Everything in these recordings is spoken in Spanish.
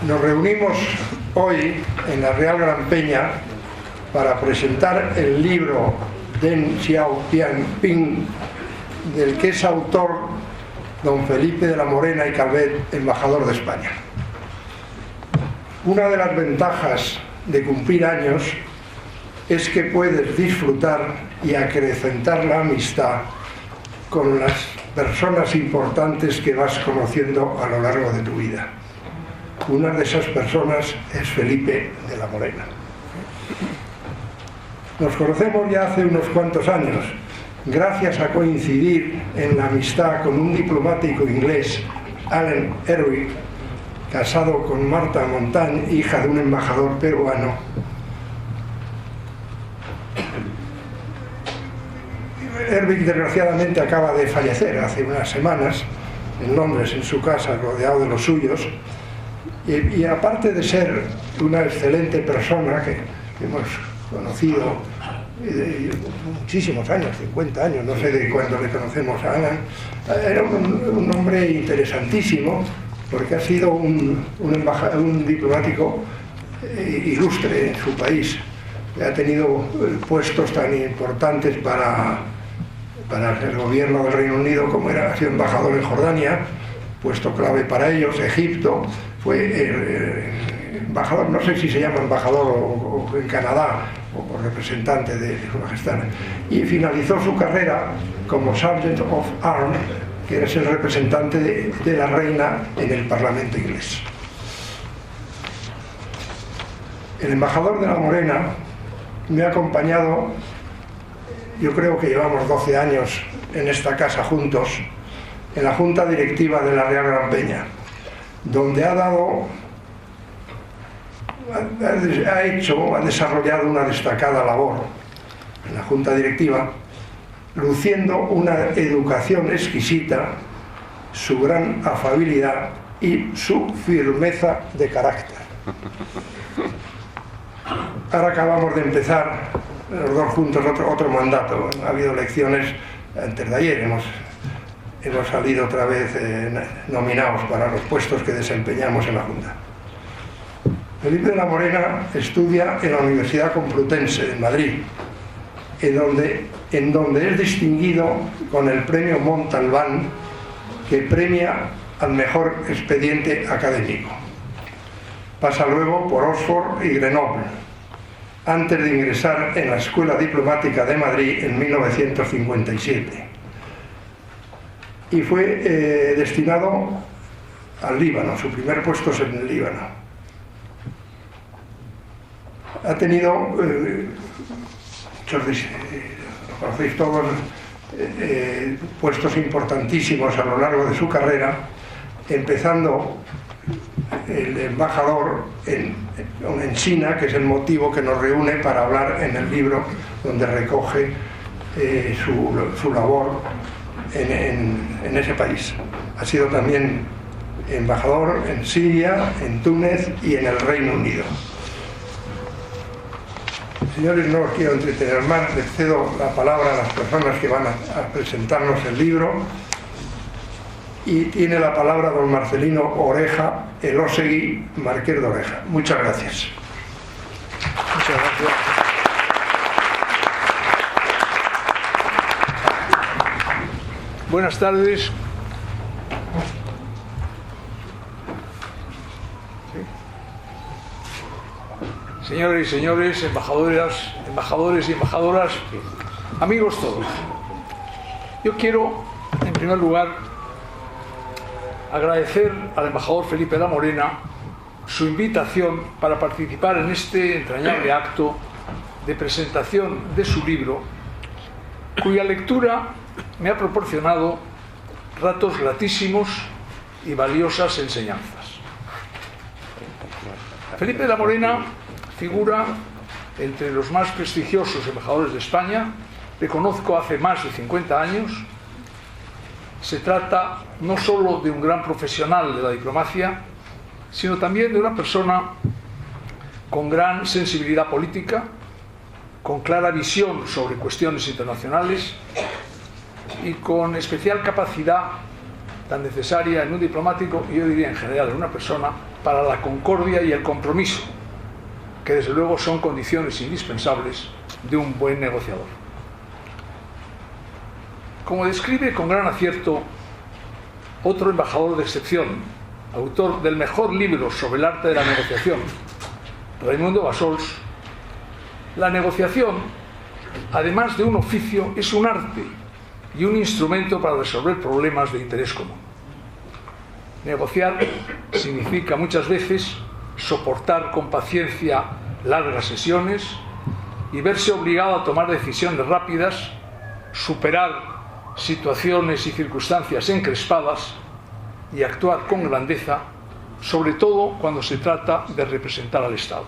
Nos reunimos hoy en la Real Gran Peña para presentar el libro Deng Xiaoping, del que es autor don Felipe de la Morena y Calvet, embajador de España. Una de las ventajas de cumplir años es que puedes disfrutar y acrecentar la amistad con las personas importantes que vas conociendo a lo largo de tu vida. Una de esas personas es Felipe de la Morena. Nos conocemos ya hace unos cuantos años, gracias a coincidir en la amistad con un diplomático inglés, Allen Erwin, casado con Marta Montagne, hija de un embajador peruano. Erwin desgraciadamente acaba de fallecer hace unas semanas en Londres, en su casa, rodeado de los suyos, y aparte de ser una excelente persona que hemos conocido muchísimos años, 50 años, no sé de cuándo le conocemos a Alan, era un hombre interesantísimo, porque ha sido un diplomático ilustre en su país. Ha tenido puestos tan importantes para el gobierno del Reino Unido, como ha sido embajador en Jordania, puesto clave para ellos. Egipto, fue embajador, no sé si se llama embajador o en Canadá, o representante de Su Majestad, y finalizó su carrera como Sergeant of Arms, que es el representante de la reina en el Parlamento inglés. El embajador de la Morena me ha acompañado, yo creo que llevamos 12 años en esta casa juntos, en la Junta Directiva de la Real Gran Peña, donde ha desarrollado una destacada labor en la Junta Directiva, luciendo una educación exquisita, su gran afabilidad y su firmeza de carácter. Ahora acabamos de empezar los dos juntos otro mandato. Ha habido elecciones antes de ayer, hemos salido otra vez nominados para los puestos que desempeñamos en la Junta. Felipe de la Morena estudia en la Universidad Complutense de Madrid, en donde es distinguido con el premio Montalbán, que premia al mejor expediente académico. Pasa luego por Oxford y Grenoble, antes de ingresar en la Escuela Diplomática de Madrid en 1957. Y fue destinado al Líbano, su primer puesto es en el Líbano. Ha tenido, lo conocéis todos, puestos importantísimos a lo largo de su carrera, empezando el embajador en China, que es el motivo que nos reúne para hablar en el libro donde recoge su labor en ese país. Ha sido también embajador en Siria, en Túnez y en el Reino Unido. Señores, no os quiero entretener más, les cedo la palabra a las personas que van a presentarnos el libro, y tiene la palabra don Marcelino Oreja Elósegui, marqués de Oreja. Muchas gracias. Muchas gracias. Buenas tardes. Señores y señores, embajadores y embajadoras, amigos todos. Yo quiero, en primer lugar, agradecer al embajador Felipe de la Morena su invitación para participar en este entrañable acto de presentación de su libro, cuya lectura me ha proporcionado ratos gratísimos y valiosas enseñanzas. Felipe de la Morena figura entre los más prestigiosos embajadores de España. Le conozco hace más de 50 años. Se trata no solo de un gran profesional de la diplomacia, sino también de una persona con gran sensibilidad política, con clara visión sobre cuestiones internacionales y con especial capacidad tan necesaria en un diplomático y yo diría en general en una persona para la concordia y el compromiso, que desde luego son condiciones indispensables de un buen negociador. Como describe con gran acierto otro embajador de excepción, autor del mejor libro sobre el arte de la negociación, Raimundo Bassols, la negociación, además de un oficio, es un arte y un instrumento para resolver problemas de interés común. Negociar significa muchas veces soportar con paciencia largas sesiones y verse obligado a tomar decisiones rápidas, superar situaciones y circunstancias encrespadas y actuar con grandeza, sobre todo cuando se trata de representar al Estado.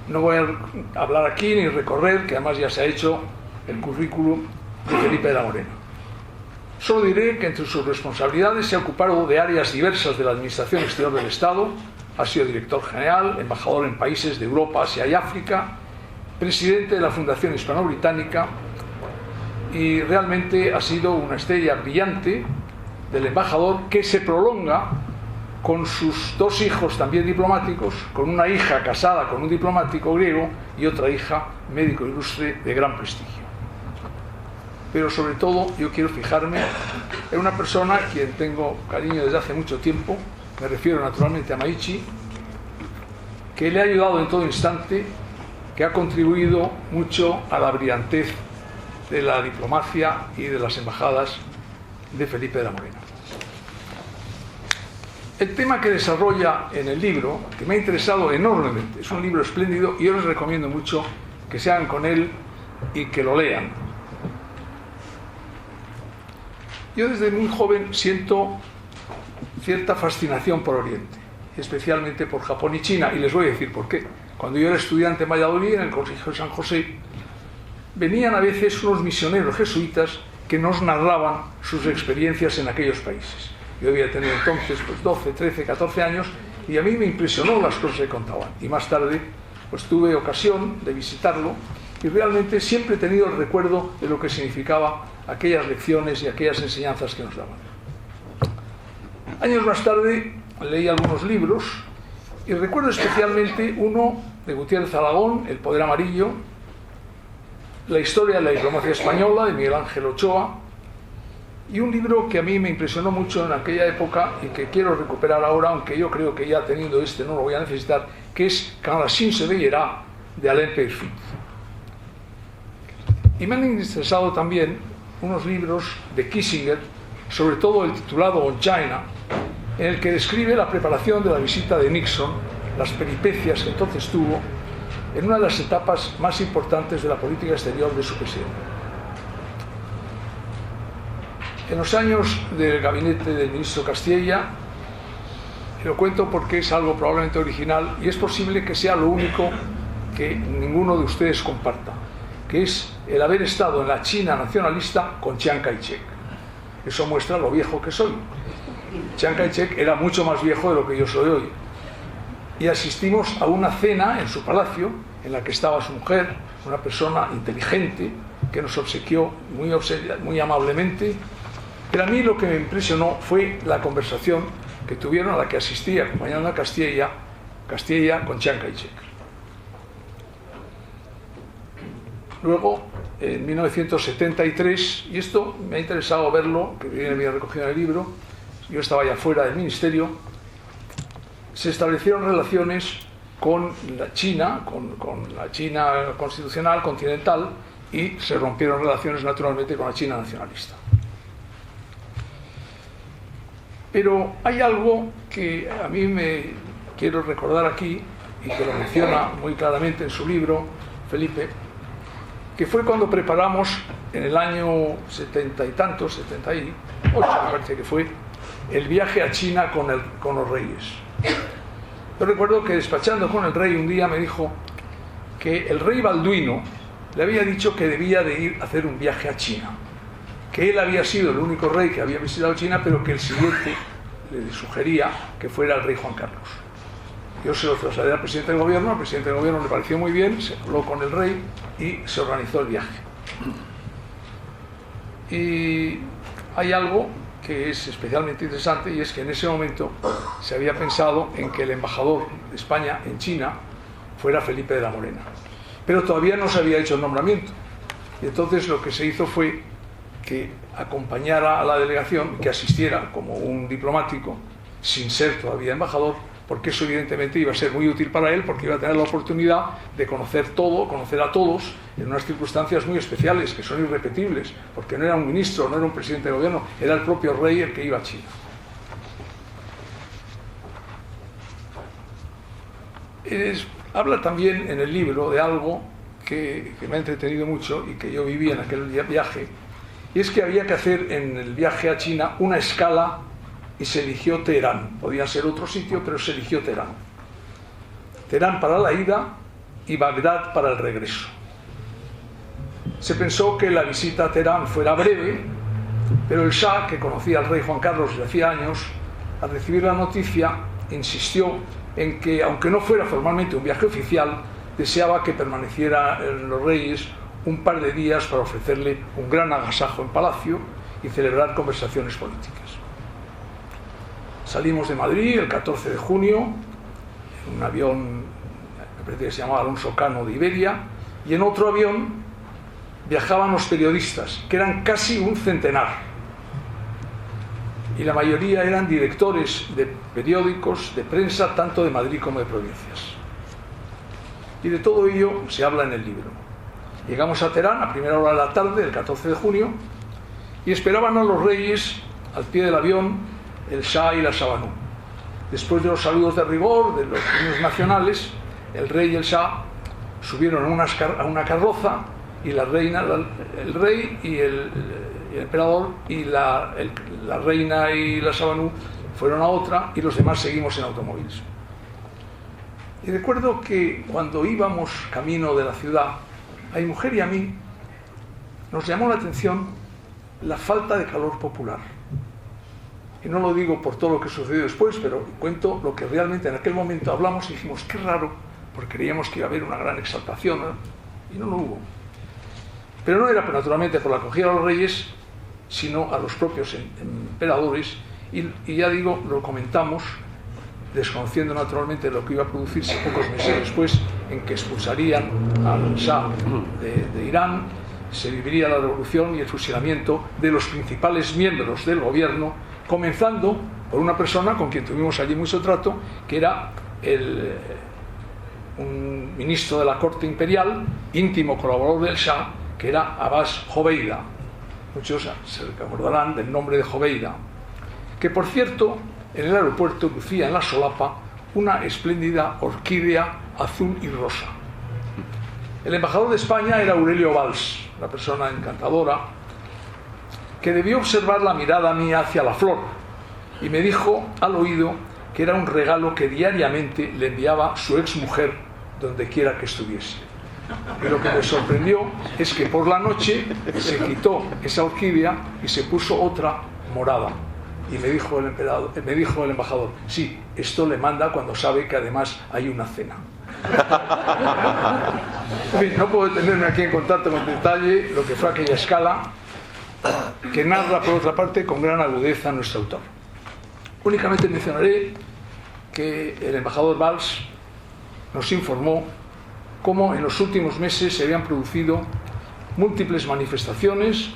No voy a hablar aquí ni recorrer, que además ya se ha hecho el currículum de Felipe de la Morena. Solo diré que entre sus responsabilidades se ha ocupado de áreas diversas de la Administración Exterior del Estado. Ha sido director general, embajador en países de Europa, Asia y África, presidente de la Fundación Hispano-Británica y realmente ha sido una estrella brillante del embajador que se prolonga con sus dos hijos también diplomáticos, con una hija casada con un diplomático griego y otra hija médico ilustre de gran prestigio. Pero sobre todo yo quiero fijarme en una persona a quien tengo cariño desde hace mucho tiempo, me refiero naturalmente a Maichi, que le ha ayudado en todo instante, que ha contribuido mucho a la brillantez de la diplomacia y de las embajadas de Felipe de la Morena. El tema que desarrolla en el libro, que me ha interesado enormemente, es un libro espléndido y yo les recomiendo mucho que se hagan con él y que lo lean. Yo desde muy joven siento cierta fascinación por Oriente, especialmente por Japón y China, y les voy a decir por qué. Cuando yo era estudiante en Valladolid, en el Colegio de San José, venían a veces unos misioneros jesuitas que nos narraban sus experiencias en aquellos países. Yo había tenido entonces 12, 13, 14 años y a mí me impresionó las cosas que contaban. Y más tarde pues tuve ocasión de visitarlo y realmente siempre he tenido el recuerdo de lo que significaba aquellas lecciones y aquellas enseñanzas que nos daban. Años más tarde leí algunos libros y recuerdo especialmente uno de Gutiérrez Zalagón, El poder amarillo, La historia de la diplomacia española, de Miguel Ángel Ochoa, y un libro que a mí me impresionó mucho en aquella época y que quiero recuperar ahora, aunque yo creo que ya teniendo este no lo voy a necesitar, que es Quand la Chine se veillera, de Alain Peyrefitte. Y me han interesado también unos libros de Kissinger, sobre todo el titulado On China, en el que describe la preparación de la visita de Nixon, las peripecias que entonces tuvo, en una de las etapas más importantes de la política exterior de su presidente. En los años del gabinete del ministro Castilla, lo cuento porque es algo probablemente original y es posible que sea lo único que ninguno de ustedes comparta, que es el haber estado en la China nacionalista con Chiang Kai-shek. Eso muestra lo viejo que soy. Chiang Kai-shek era mucho más viejo de lo que yo soy hoy. Y asistimos a una cena en su palacio en la que estaba su mujer, una persona inteligente que nos obsequió muy amablemente. Pero a mí lo que me impresionó fue la conversación que tuvieron, a la que asistí acompañando a Castilla con Chiang Kai-shek. Luego, en 1973, y esto me ha interesado verlo, que viene bien recogido en el libro, yo estaba ya fuera del ministerio, se establecieron relaciones con la China, con la China constitucional, continental, y se rompieron relaciones naturalmente con la China nacionalista. Pero hay algo que a mí me quiero recordar aquí, y que lo menciona muy claramente en su libro, Felipe, que fue cuando preparamos en el año 70 y tantos, 78 me parece que fue, el viaje a China con los reyes. Yo recuerdo que despachando con el rey un día me dijo que el rey Balduino le había dicho que debía de ir a hacer un viaje a China, que él había sido el único rey que había visitado China, pero que el siguiente le sugería que fuera el rey Juan Carlos. Yo se lo trasladé al presidente del gobierno le pareció muy bien, se habló con el rey y se organizó el viaje. Y hay algo que es especialmente interesante, y es que en ese momento se había pensado en que el embajador de España en China fuera Felipe de la Morena, pero todavía no se había hecho el nombramiento, y entonces lo que se hizo fue que acompañara a la delegación, que asistiera como un diplomático sin ser todavía embajador, porque eso evidentemente iba a ser muy útil para él, porque iba a tener la oportunidad de conocer todo, conocer a todos en unas circunstancias muy especiales, que son irrepetibles, porque no era un ministro, no era un presidente de gobierno, era el propio rey el que iba a China. Habla también en el libro de algo que me ha entretenido mucho y que yo viví en aquel viaje, y es que había que hacer en el viaje a China una escala y se eligió Teherán. Podía ser otro sitio, pero se eligió Teherán. Teherán para la ida y Bagdad para el regreso. Se pensó que la visita a Teherán fuera breve, pero el Shah, que conocía al rey Juan Carlos desde hacía años, al recibir la noticia, insistió en que, aunque no fuera formalmente un viaje oficial, deseaba que permanecieran los reyes un par de días para ofrecerle un gran agasajo en palacio y celebrar conversaciones políticas. Salimos de Madrid el 14 de junio en un avión, me parece que se llamaba Alonso Cano de Iberia, y en otro avión viajaban los periodistas, que eran casi un centenar, y la mayoría eran directores de periódicos, de prensa, tanto de Madrid como de provincias. Y de todo ello se habla en el libro. Llegamos a Teherán a primera hora de la tarde, el 14 de junio, y esperaban a los reyes al pie del avión el Shah y la Sabanú. Después de los saludos de rigor de los himnos nacionales, el rey y el Shah subieron a una carroza, y la reina, el rey y el emperador y la reina y la Sabanú fueron a otra, y los demás seguimos en automóviles. Y recuerdo que cuando íbamos camino de la ciudad, a mi mujer y a mí nos llamó la atención la falta de calor popular. Y no lo digo por todo lo que sucedió después, pero cuento lo que realmente en aquel momento hablamos y dijimos, qué raro, porque creíamos que iba a haber una gran exaltación, ¿no? Y no lo hubo. Pero no era naturalmente por la acogida a los reyes, sino a los propios emperadores, y ya digo, lo comentamos, desconociendo naturalmente lo que iba a producirse pocos meses después, en que expulsarían al Shah de Irán, se viviría la revolución y el fusilamiento de los principales miembros del gobierno, comenzando por una persona con quien tuvimos allí mucho trato, que era un ministro de la corte imperial, íntimo colaborador del Shah, que era Abbas Jobeida. Muchos se acordarán del nombre de Jobeida, que por cierto en el aeropuerto lucía en la solapa una espléndida orquídea azul y rosa. El embajador de España era Aurelio Valls, una persona encantadora, que debió observar la mirada mía hacia la flor, y me dijo al oído que era un regalo que diariamente le enviaba su exmujer donde quiera que estuviese. Y lo que me sorprendió es que por la noche se quitó esa orquídea y se puso otra morada. Y me dijo el embajador, sí, esto le manda cuando sabe que además hay una cena. En fin, no puedo detenerme aquí en contarte con detalle lo que fue aquella escala, que narra por otra parte con gran agudeza nuestro autor. Únicamente mencionaré que el embajador Valls nos informó cómo en los últimos meses se habían producido múltiples manifestaciones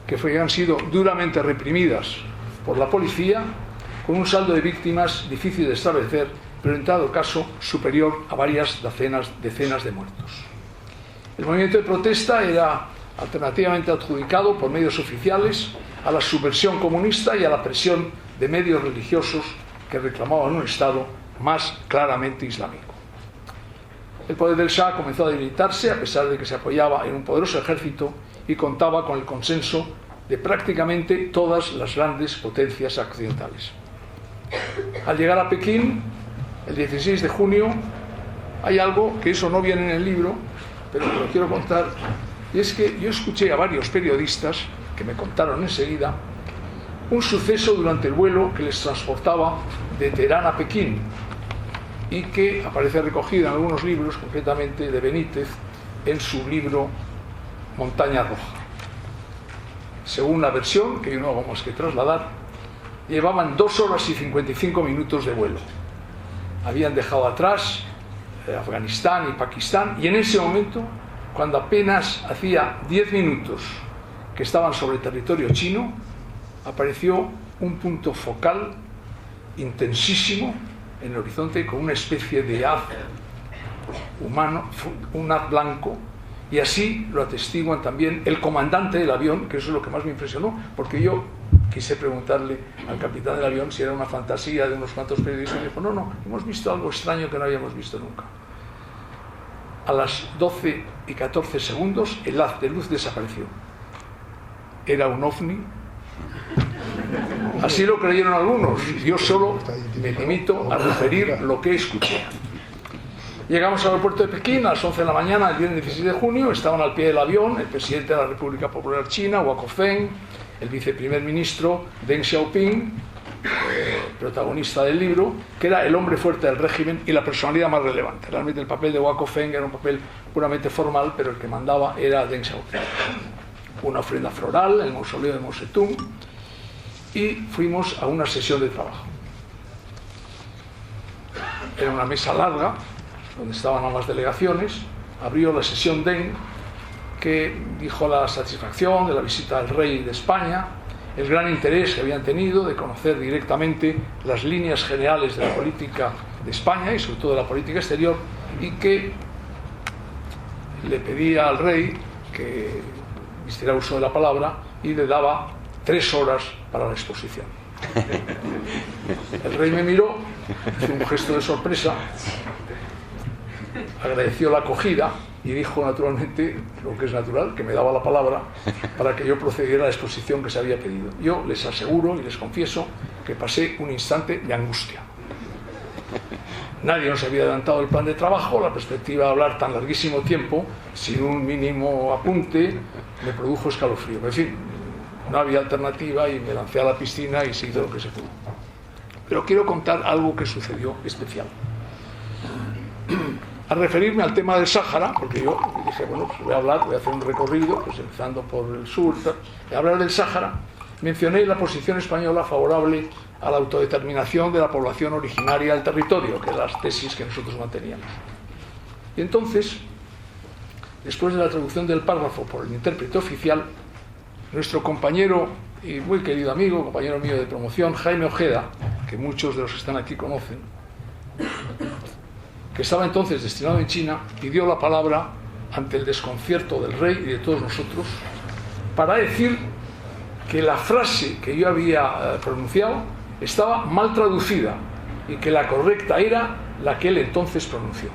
que habían sido duramente reprimidas por la policía, con un saldo de víctimas difícil de establecer, pero en todo caso superior a varias decenas de muertos. El movimiento de protesta era alternativamente adjudicado por medios oficiales a la subversión comunista y a la presión de medios religiosos que reclamaban un Estado más claramente islámico. El poder del Shah comenzó a debilitarse a pesar de que se apoyaba en un poderoso ejército y contaba con el consenso de prácticamente todas las grandes potencias occidentales. Al llegar a Pekín, el 16 de junio, hay algo que eso no viene en el libro, pero que lo quiero contar, y es que yo escuché a varios periodistas que me contaron enseguida un suceso durante el vuelo que les transportaba de Teherán a Pekín y que aparece recogido en algunos libros, concretamente de Benítez, en su libro Montaña Roja. según la versión, que yo no hago más que trasladar, llevaban 2 horas y 55 minutos de vuelo. Habían dejado atrás Afganistán y Pakistán, y en ese momento, cuando apenas hacía 10 minutos que estaban sobre territorio chino, apareció un punto focal intensísimo en el horizonte con una especie de haz humano, un haz blanco, y así lo atestiguan también el comandante del avión, que eso es lo que más me impresionó, porque yo quise preguntarle al capitán del avión si era una fantasía de unos cuantos periodistas, y me dijo, no, hemos visto algo extraño que no habíamos visto nunca. A las 12 y 14 segundos el haz de luz desapareció. Era un ovni. Así lo creyeron algunos. Yo solo me limito a referir lo que escuché. Llegamos al aeropuerto de Pekín a las 11 de la mañana, el viernes 16 de junio. Estaban al pie del avión el presidente de la República Popular China, Guokofeng, el viceprimer ministro Deng Xiaoping, protagonista del libro, que era el hombre fuerte del régimen y la personalidad más relevante. Realmente el papel de Guokofeng era un papel puramente formal, pero el que mandaba era Deng Xiaoping. Una ofrenda floral en el mausoleo de Mao Zedong, y fuimos a una sesión de trabajo. Era una mesa larga donde estaban ambas delegaciones. Abrió la sesión Deng, que dijo la satisfacción de la visita del rey de España, el gran interés que habían tenido de conocer directamente las líneas generales de la política de España y sobre todo de la política exterior, y que le pedía al rey que hiciera uso de la palabra y le daba 3 horas para la exposición. El rey me miró, hizo un gesto de sorpresa, agradeció la acogida y dijo naturalmente, lo que es natural, que me daba la palabra para que yo procediera a la exposición que se había pedido. Yo les aseguro y les confieso que pasé un instante de angustia. Nadie nos había adelantado el plan de trabajo, la perspectiva de hablar tan larguísimo tiempo sin un mínimo apunte me produjo escalofrío. En fin, no había alternativa y me lancé a la piscina y se hizo lo que se pudo. Pero quiero contar algo que sucedió especial. Al referirme al tema del Sáhara, porque yo dije, bueno, pues voy a hacer un recorrido, pues empezando por el sur, y hablar del Sáhara, mencioné la posición española favorable a la autodeterminación de la población originaria del territorio, que es las tesis que nosotros manteníamos. Y entonces, después de la traducción del párrafo por el intérprete oficial, nuestro compañero y muy querido amigo, compañero mío de promoción, Jaime Ojeda, que muchos de los que están aquí conocen, que estaba entonces destinado en China, pidió la palabra ante el desconcierto del rey y de todos nosotros para decir que la frase que yo había pronunciado estaba mal traducida y que la correcta era la que él entonces pronunció.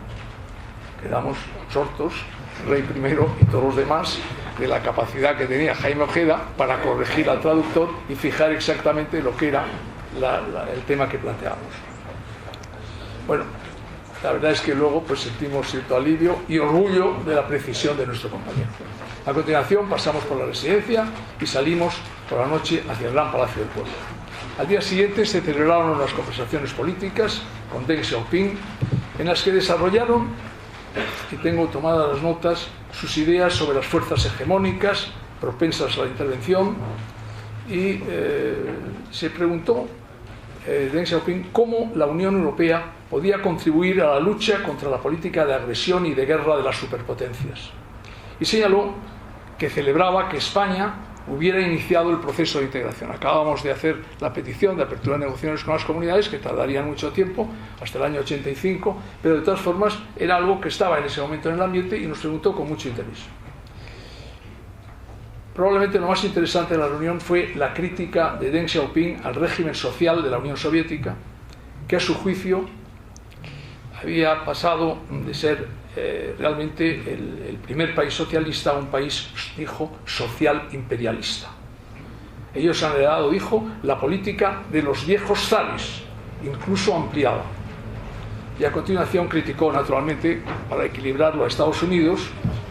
Quedamos absortos, el rey primero y todos los demás, de la capacidad que tenía Jaime Ojeda para corregir al traductor y fijar exactamente lo que era el tema que planteábamos. Bueno, la verdad es que luego pues sentimos cierto alivio y orgullo de la precisión de nuestro compañero. A continuación pasamos por la residencia y salimos por la noche hacia el Gran Palacio del Pueblo. Al día siguiente se celebraron unas conversaciones políticas con Deng Xiaoping, en las que desarrollaron, y tengo tomadas las notas, sus ideas sobre las fuerzas hegemónicas propensas a la intervención, y se preguntó Deng Xiaoping cómo la Unión Europea podía contribuir a la lucha contra la política de agresión y de guerra de las superpotencias. Y señaló que celebraba que España hubiera iniciado el proceso de integración. Acabamos de hacer la petición de apertura de negociaciones con las comunidades, que tardarían mucho tiempo, hasta el año 85, pero de todas formas era algo que estaba en ese momento en el ambiente y nos preguntó con mucho interés. Probablemente lo más interesante de la reunión fue la crítica de Deng Xiaoping al régimen social de la Unión Soviética, que a su juicio había pasado de ser realmente el primer país socialista a un país, dijo, social imperialista. Ellos han heredado, dijo, la política de los viejos zares, incluso ampliada. Y a continuación criticó, naturalmente, para equilibrarlo, a Estados Unidos,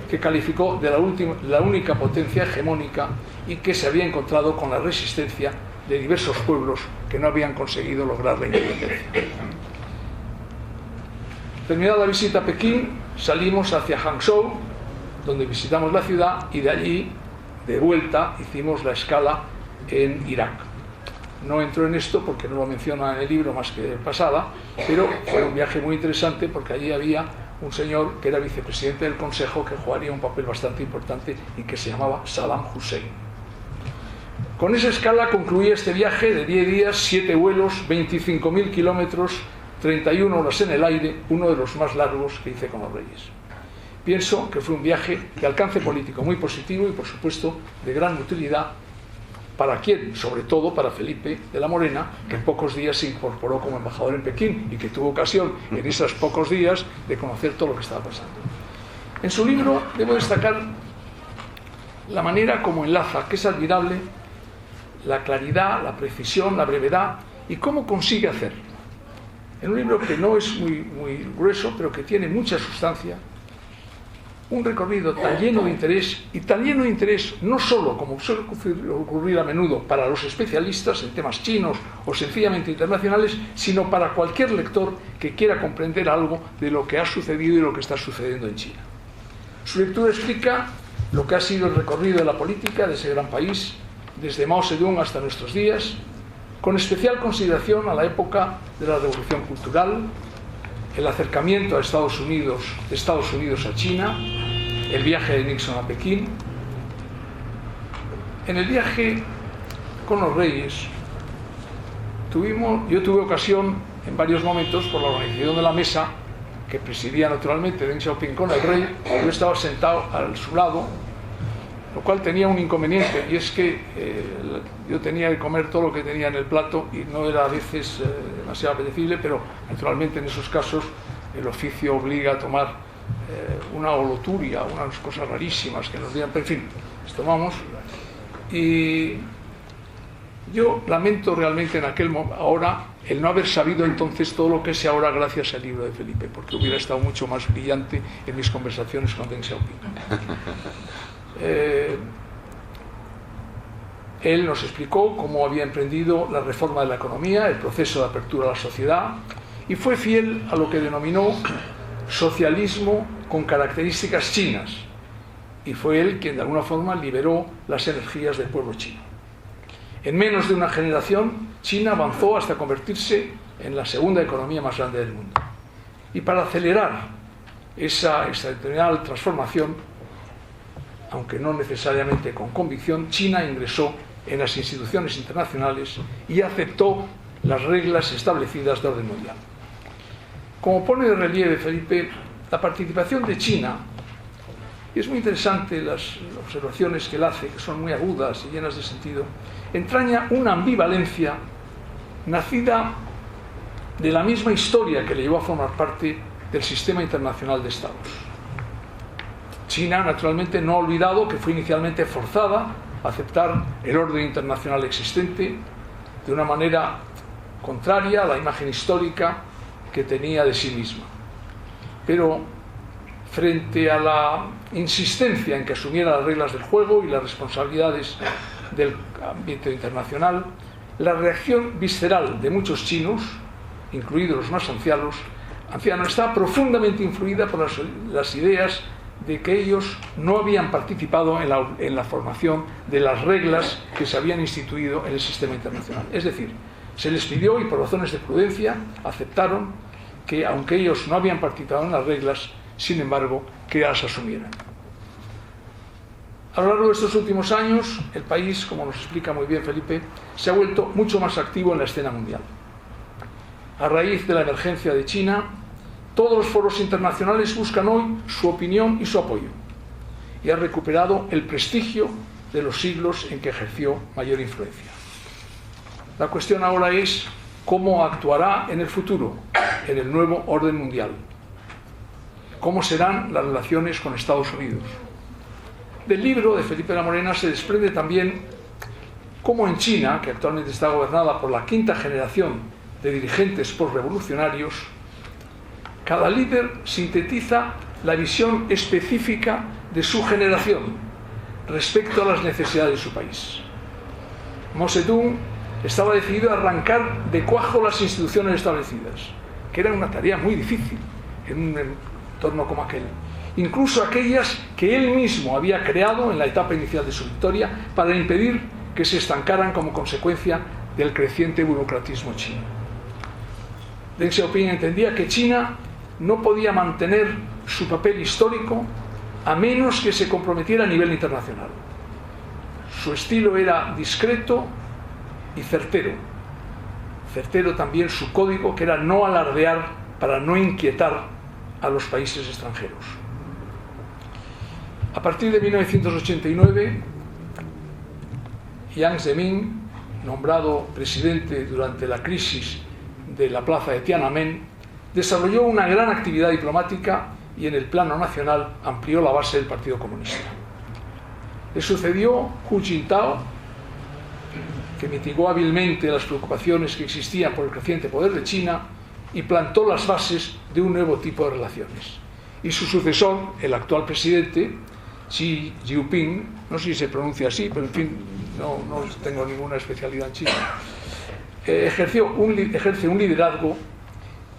que calificó de la única potencia hegemónica y que se había encontrado con la resistencia de diversos pueblos que no habían conseguido lograr la independencia. Terminada la visita a Pekín, salimos hacia Hangzhou, donde visitamos la ciudad, y de allí, de vuelta hicimos la escala en Irak. No entro en esto porque no lo menciona en el libro más que de pasada, pero fue un viaje muy interesante porque allí había un señor que era vicepresidente del Consejo que jugaría un papel bastante importante y que se llamaba Saddam Hussein. Con esa escala concluía este viaje de 10 días, 7 vuelos, 25.000 kilómetros, 31 horas en el aire, uno de los más largos que hice con los Reyes. Pienso que fue un viaje de alcance político muy positivo y, por supuesto, de gran utilidad. ¿Para quién? Sobre todo para Felipe de la Morena, que en pocos días se incorporó como embajador en Pekín y que tuvo ocasión en esos pocos días de conocer todo lo que estaba pasando. En su libro debo destacar la manera como enlaza, que es admirable, la claridad, la precisión, la brevedad y cómo consigue hacer. En un libro que no es muy grueso, pero que tiene mucha sustancia, un recorrido tan lleno de interés, y tan lleno de interés no solo, como suele ocurrir a menudo, para los especialistas en temas chinos o sencillamente internacionales, sino para cualquier lector que quiera comprender algo de lo que ha sucedido y lo que está sucediendo en China. Su lectura explica lo que ha sido el recorrido de la política de ese gran país, desde Mao Zedong hasta nuestros días, con especial consideración a la época de la Revolución Cultural, el acercamiento a Estados Unidos, de Estados Unidos a China, el viaje de Nixon a Pekín. En el viaje con los Reyes, yo tuve ocasión en varios momentos, por la organización de la mesa, que presidía naturalmente Deng Xiaoping con el rey, yo estaba sentado a su lado, lo cual tenía un inconveniente, y es que yo tenía que comer todo lo que tenía en el plato y no era a veces demasiado apetecible, pero naturalmente en esos casos el oficio obliga a tomar una oloturia, unas cosas rarísimas que nos dieran, pero en fin, las tomamos. Y yo lamento realmente ahora el no haber sabido entonces todo lo que sé ahora gracias al libro de Felipe, porque hubiera estado mucho más brillante en mis conversaciones con Deng Xiaoping. Él nos explicó cómo había emprendido la reforma de la economía, el proceso de apertura a la sociedad, y fue fiel a lo que denominó socialismo con características chinas, y fue él quien de alguna forma liberó las energías del pueblo chino. En menos de una generación, China avanzó hasta convertirse en la segunda economía más grande del mundo. Y para acelerar esa extraordinaria transformación, aunque no necesariamente con convicción, China ingresó en las instituciones internacionales y aceptó las reglas establecidas de orden mundial. Como pone de relieve Felipe, la participación de China, y es muy interesante las observaciones que él hace, que son muy agudas y llenas de sentido, entraña una ambivalencia nacida de la misma historia que le llevó a formar parte del sistema internacional de estados. China, naturalmente, no ha olvidado que fue inicialmente forzada a aceptar el orden internacional existente de una manera contraria a la imagen histórica que tenía de sí misma. Pero frente a la insistencia en que asumiera las reglas del juego y las responsabilidades del ambiente internacional, la reacción visceral de muchos chinos, incluidos los más ancianos, está profundamente influida por las ideas de que ellos no habían participado en la formación de las reglas que se habían instituido en el sistema internacional. Es decir, se les pidió, y por razones de prudencia aceptaron, que aunque ellos no habían participado en las reglas, sin embargo, que las asumieran. A lo largo de estos últimos años, el país, como nos explica muy bien Felipe, se ha vuelto mucho más activo en la escena mundial. A raíz de la emergencia de China, todos los foros internacionales buscan hoy su opinión y su apoyo, y ha recuperado el prestigio de los siglos en que ejerció mayor influencia. La cuestión ahora es cómo actuará en el futuro, en el nuevo orden mundial. ¿Cómo serán las relaciones con Estados Unidos? Del libro de Felipe de la Morena se desprende también cómo en China, que actualmente está gobernada por la quinta generación de dirigentes postrevolucionarios, cada líder sintetiza la visión específica de su generación respecto a las necesidades de su país. Mao Zedong estaba decidido a arrancar de cuajo las instituciones establecidas, que era una tarea muy difícil en un entorno como aquel. incluso aquellas que él mismo había creado en la etapa inicial de su victoria para impedir que se estancaran como consecuencia del creciente burocratismo chino. Deng Xiaoping entendía que China no podía mantener su papel histórico a menos que se comprometiera a nivel internacional. Su estilo era discreto y certero. Certero también su código, que era no alardear para no inquietar a los países extranjeros. A partir de 1989, Jiang Zemin, nombrado presidente durante la crisis de la plaza de Tiananmen, desarrolló una gran actividad diplomática y en el plano nacional amplió la base del Partido Comunista. Le sucedió Hu Jintao, que mitigó hábilmente las preocupaciones que existían por el creciente poder de China y plantó las bases de un nuevo tipo de relaciones. Y su sucesor, el actual presidente, Xi Jinping, no sé si se pronuncia así, pero en fin, no tengo ninguna especialidad en China, ejerce un liderazgo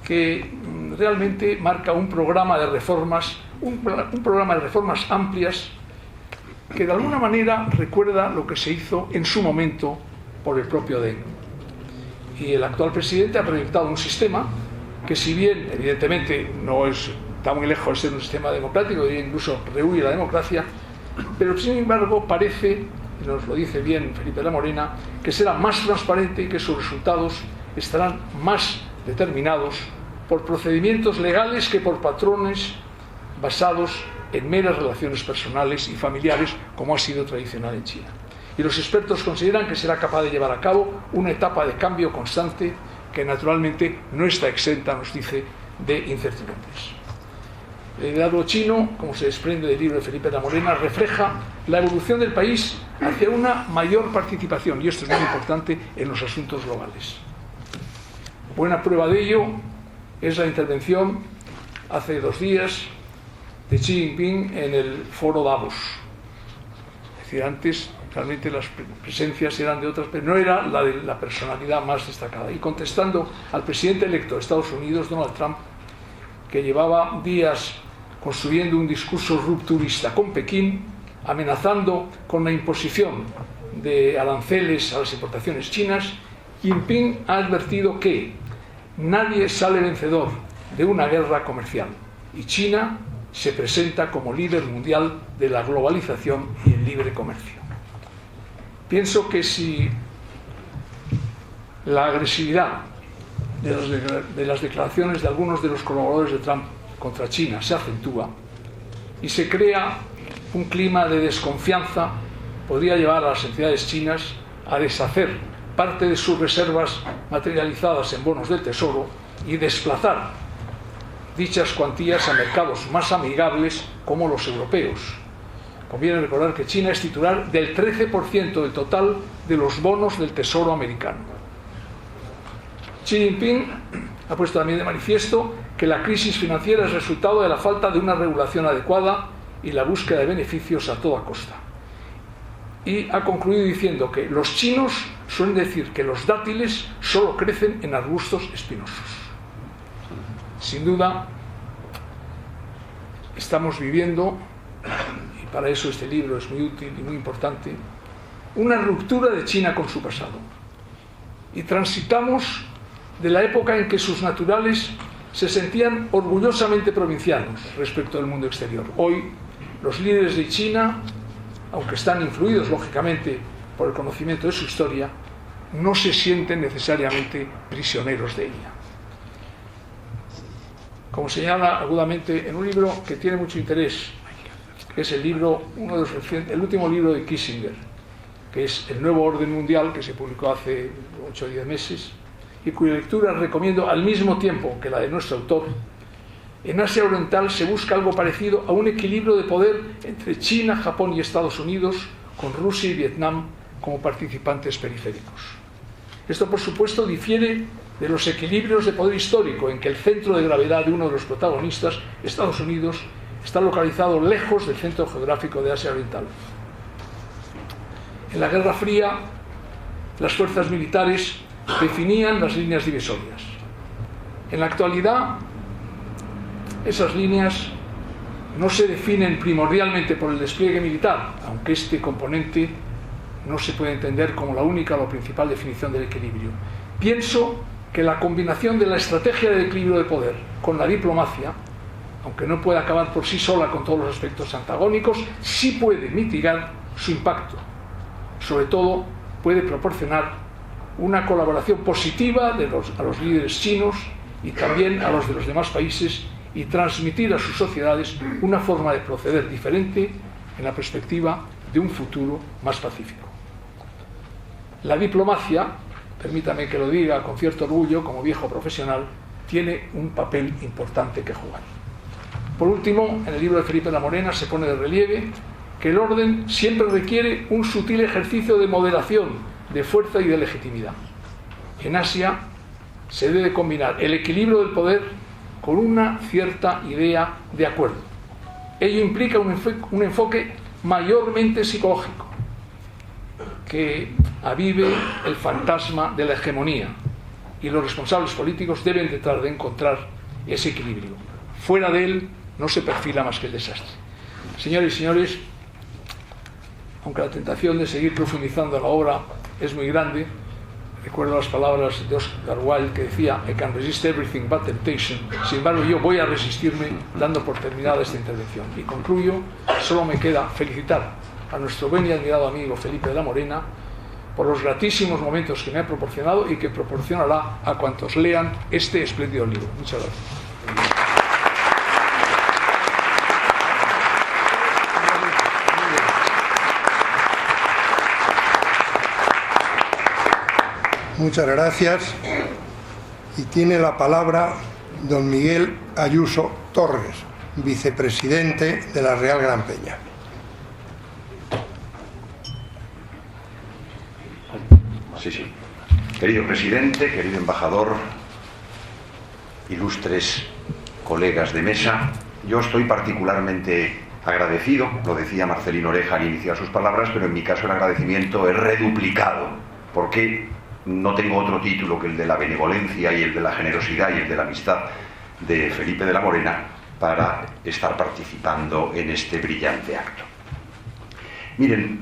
que realmente marca un programa de reformas, un programa de reformas amplias que de alguna manera recuerda lo que se hizo en su momento por el propio Deng. Y el actual presidente ha proyectado un sistema que, si bien evidentemente está muy lejos de ser un sistema democrático, diría incluso rehúye la democracia, pero sin embargo parece, y nos lo dice bien Felipe La Morena, que será más transparente y que sus resultados estarán más determinados por procedimientos legales que por patrones basados en meras relaciones personales y familiares, como ha sido tradicional en China. Y los expertos consideran que será capaz de llevar a cabo una etapa de cambio constante que naturalmente no está exenta, nos dice, de incertidumbres. El liderazgo chino, como se desprende del libro de Felipe La Morena, refleja la evolución del país hacia una mayor participación, y esto es muy importante, en los asuntos globales. Buena prueba de ello es la intervención hace 2 días de Xi Jinping en el foro Davos. Es decir, antes realmente las presencias eran de otras, pero no era la de la personalidad más destacada. Y contestando al presidente electo de Estados Unidos, Donald Trump, que llevaba días construyendo un discurso rupturista con Pekín, amenazando con la imposición de aranceles a las importaciones chinas, Jinping ha advertido que nadie sale vencedor de una guerra comercial y China se presenta como líder mundial de la globalización y el libre comercio. Pienso que si la agresividad de las declaraciones de algunos de los colaboradores de Trump contra China se acentúa y se crea un clima de desconfianza, podría llevar a las entidades chinas a deshacer parte de sus reservas materializadas en bonos del Tesoro y desplazar dichas cuantías a mercados más amigables como los europeos. Conviene recordar que China es titular del 13% del total de los bonos del Tesoro americano. Xi Jinping ha puesto también de manifiesto que la crisis financiera es resultado de la falta de una regulación adecuada y la búsqueda de beneficios a toda costa. Y ha concluido diciendo que los chinos suelen decir que los dátiles solo crecen en arbustos espinosos. Sin duda, estamos viviendo, y para eso este libro es muy útil y muy importante, una ruptura de China con su pasado. Y transitamos de la época en que sus naturales se sentían orgullosamente provincianos respecto del mundo exterior. Hoy, los líderes de China, aunque están influidos lógicamente por el conocimiento de su historia, no se sienten necesariamente prisioneros de ella. Como señala agudamente en un libro que tiene mucho interés, que es el último libro de Kissinger, que es El Nuevo Orden Mundial, que se publicó hace 8 o 10 meses, y cuya lectura recomiendo al mismo tiempo que la de nuestro autor. En Asia Oriental se busca algo parecido a un equilibrio de poder entre China, Japón y Estados Unidos, con Rusia y Vietnam como participantes periféricos. Esto, por supuesto, difiere de los equilibrios de poder histórico, en que el centro de gravedad de uno de los protagonistas, Estados Unidos, está localizado lejos del centro geográfico de Asia Oriental. En la Guerra Fría, las fuerzas militares definían las líneas divisorias. En la actualidad, esas líneas no se definen primordialmente por el despliegue militar, aunque este componente no se puede entender como la única o la principal definición del equilibrio. Pienso que la combinación de la estrategia de equilibrio de poder con la diplomacia, aunque no puede acabar por sí sola con todos los aspectos antagónicos, sí puede mitigar su impacto. Sobre todo, puede proporcionar una colaboración positiva a los líderes chinos y también a los de los demás países, y transmitir a sus sociedades una forma de proceder diferente en la perspectiva de un futuro más pacífico. La diplomacia, permítame que lo diga con cierto orgullo como viejo profesional, tiene un papel importante que jugar. Por último, en el libro de Felipe de la Morena se pone de relieve que el orden siempre requiere un sutil ejercicio de moderación, de fuerza y de legitimidad. En Asia se debe combinar el equilibrio del poder con una cierta idea de acuerdo. Ello implica un enfoque mayormente psicológico, que avive el fantasma de la hegemonía, y los responsables políticos deben tratar de encontrar ese equilibrio. Fuera de él no se perfila más que el desastre. Señores y señores, aunque la tentación de seguir profundizando en la obra es muy grande, recuerdo las palabras de Oscar Wilde que decía: I can resist everything but temptation. Sin embargo, yo voy a resistirme dando por terminada esta intervención. Y concluyo, solo me queda felicitar a nuestro buen y admirado amigo Felipe de la Morena por los gratísimos momentos que me ha proporcionado y que proporcionará a cuantos lean este espléndido libro. Muchas gracias. Muchas gracias. Y tiene la palabra don Miguel Ayuso Torres, vicepresidente de la Real Gran Peña. Sí. Querido presidente, querido embajador, ilustres colegas de mesa, yo estoy particularmente agradecido, lo decía Marcelino Oreja al iniciar sus palabras, pero en mi caso el agradecimiento es reduplicado, porque no tengo otro título que el de la benevolencia y el de la generosidad y el de la amistad de Felipe de la Morena para estar participando en este brillante acto. Miren,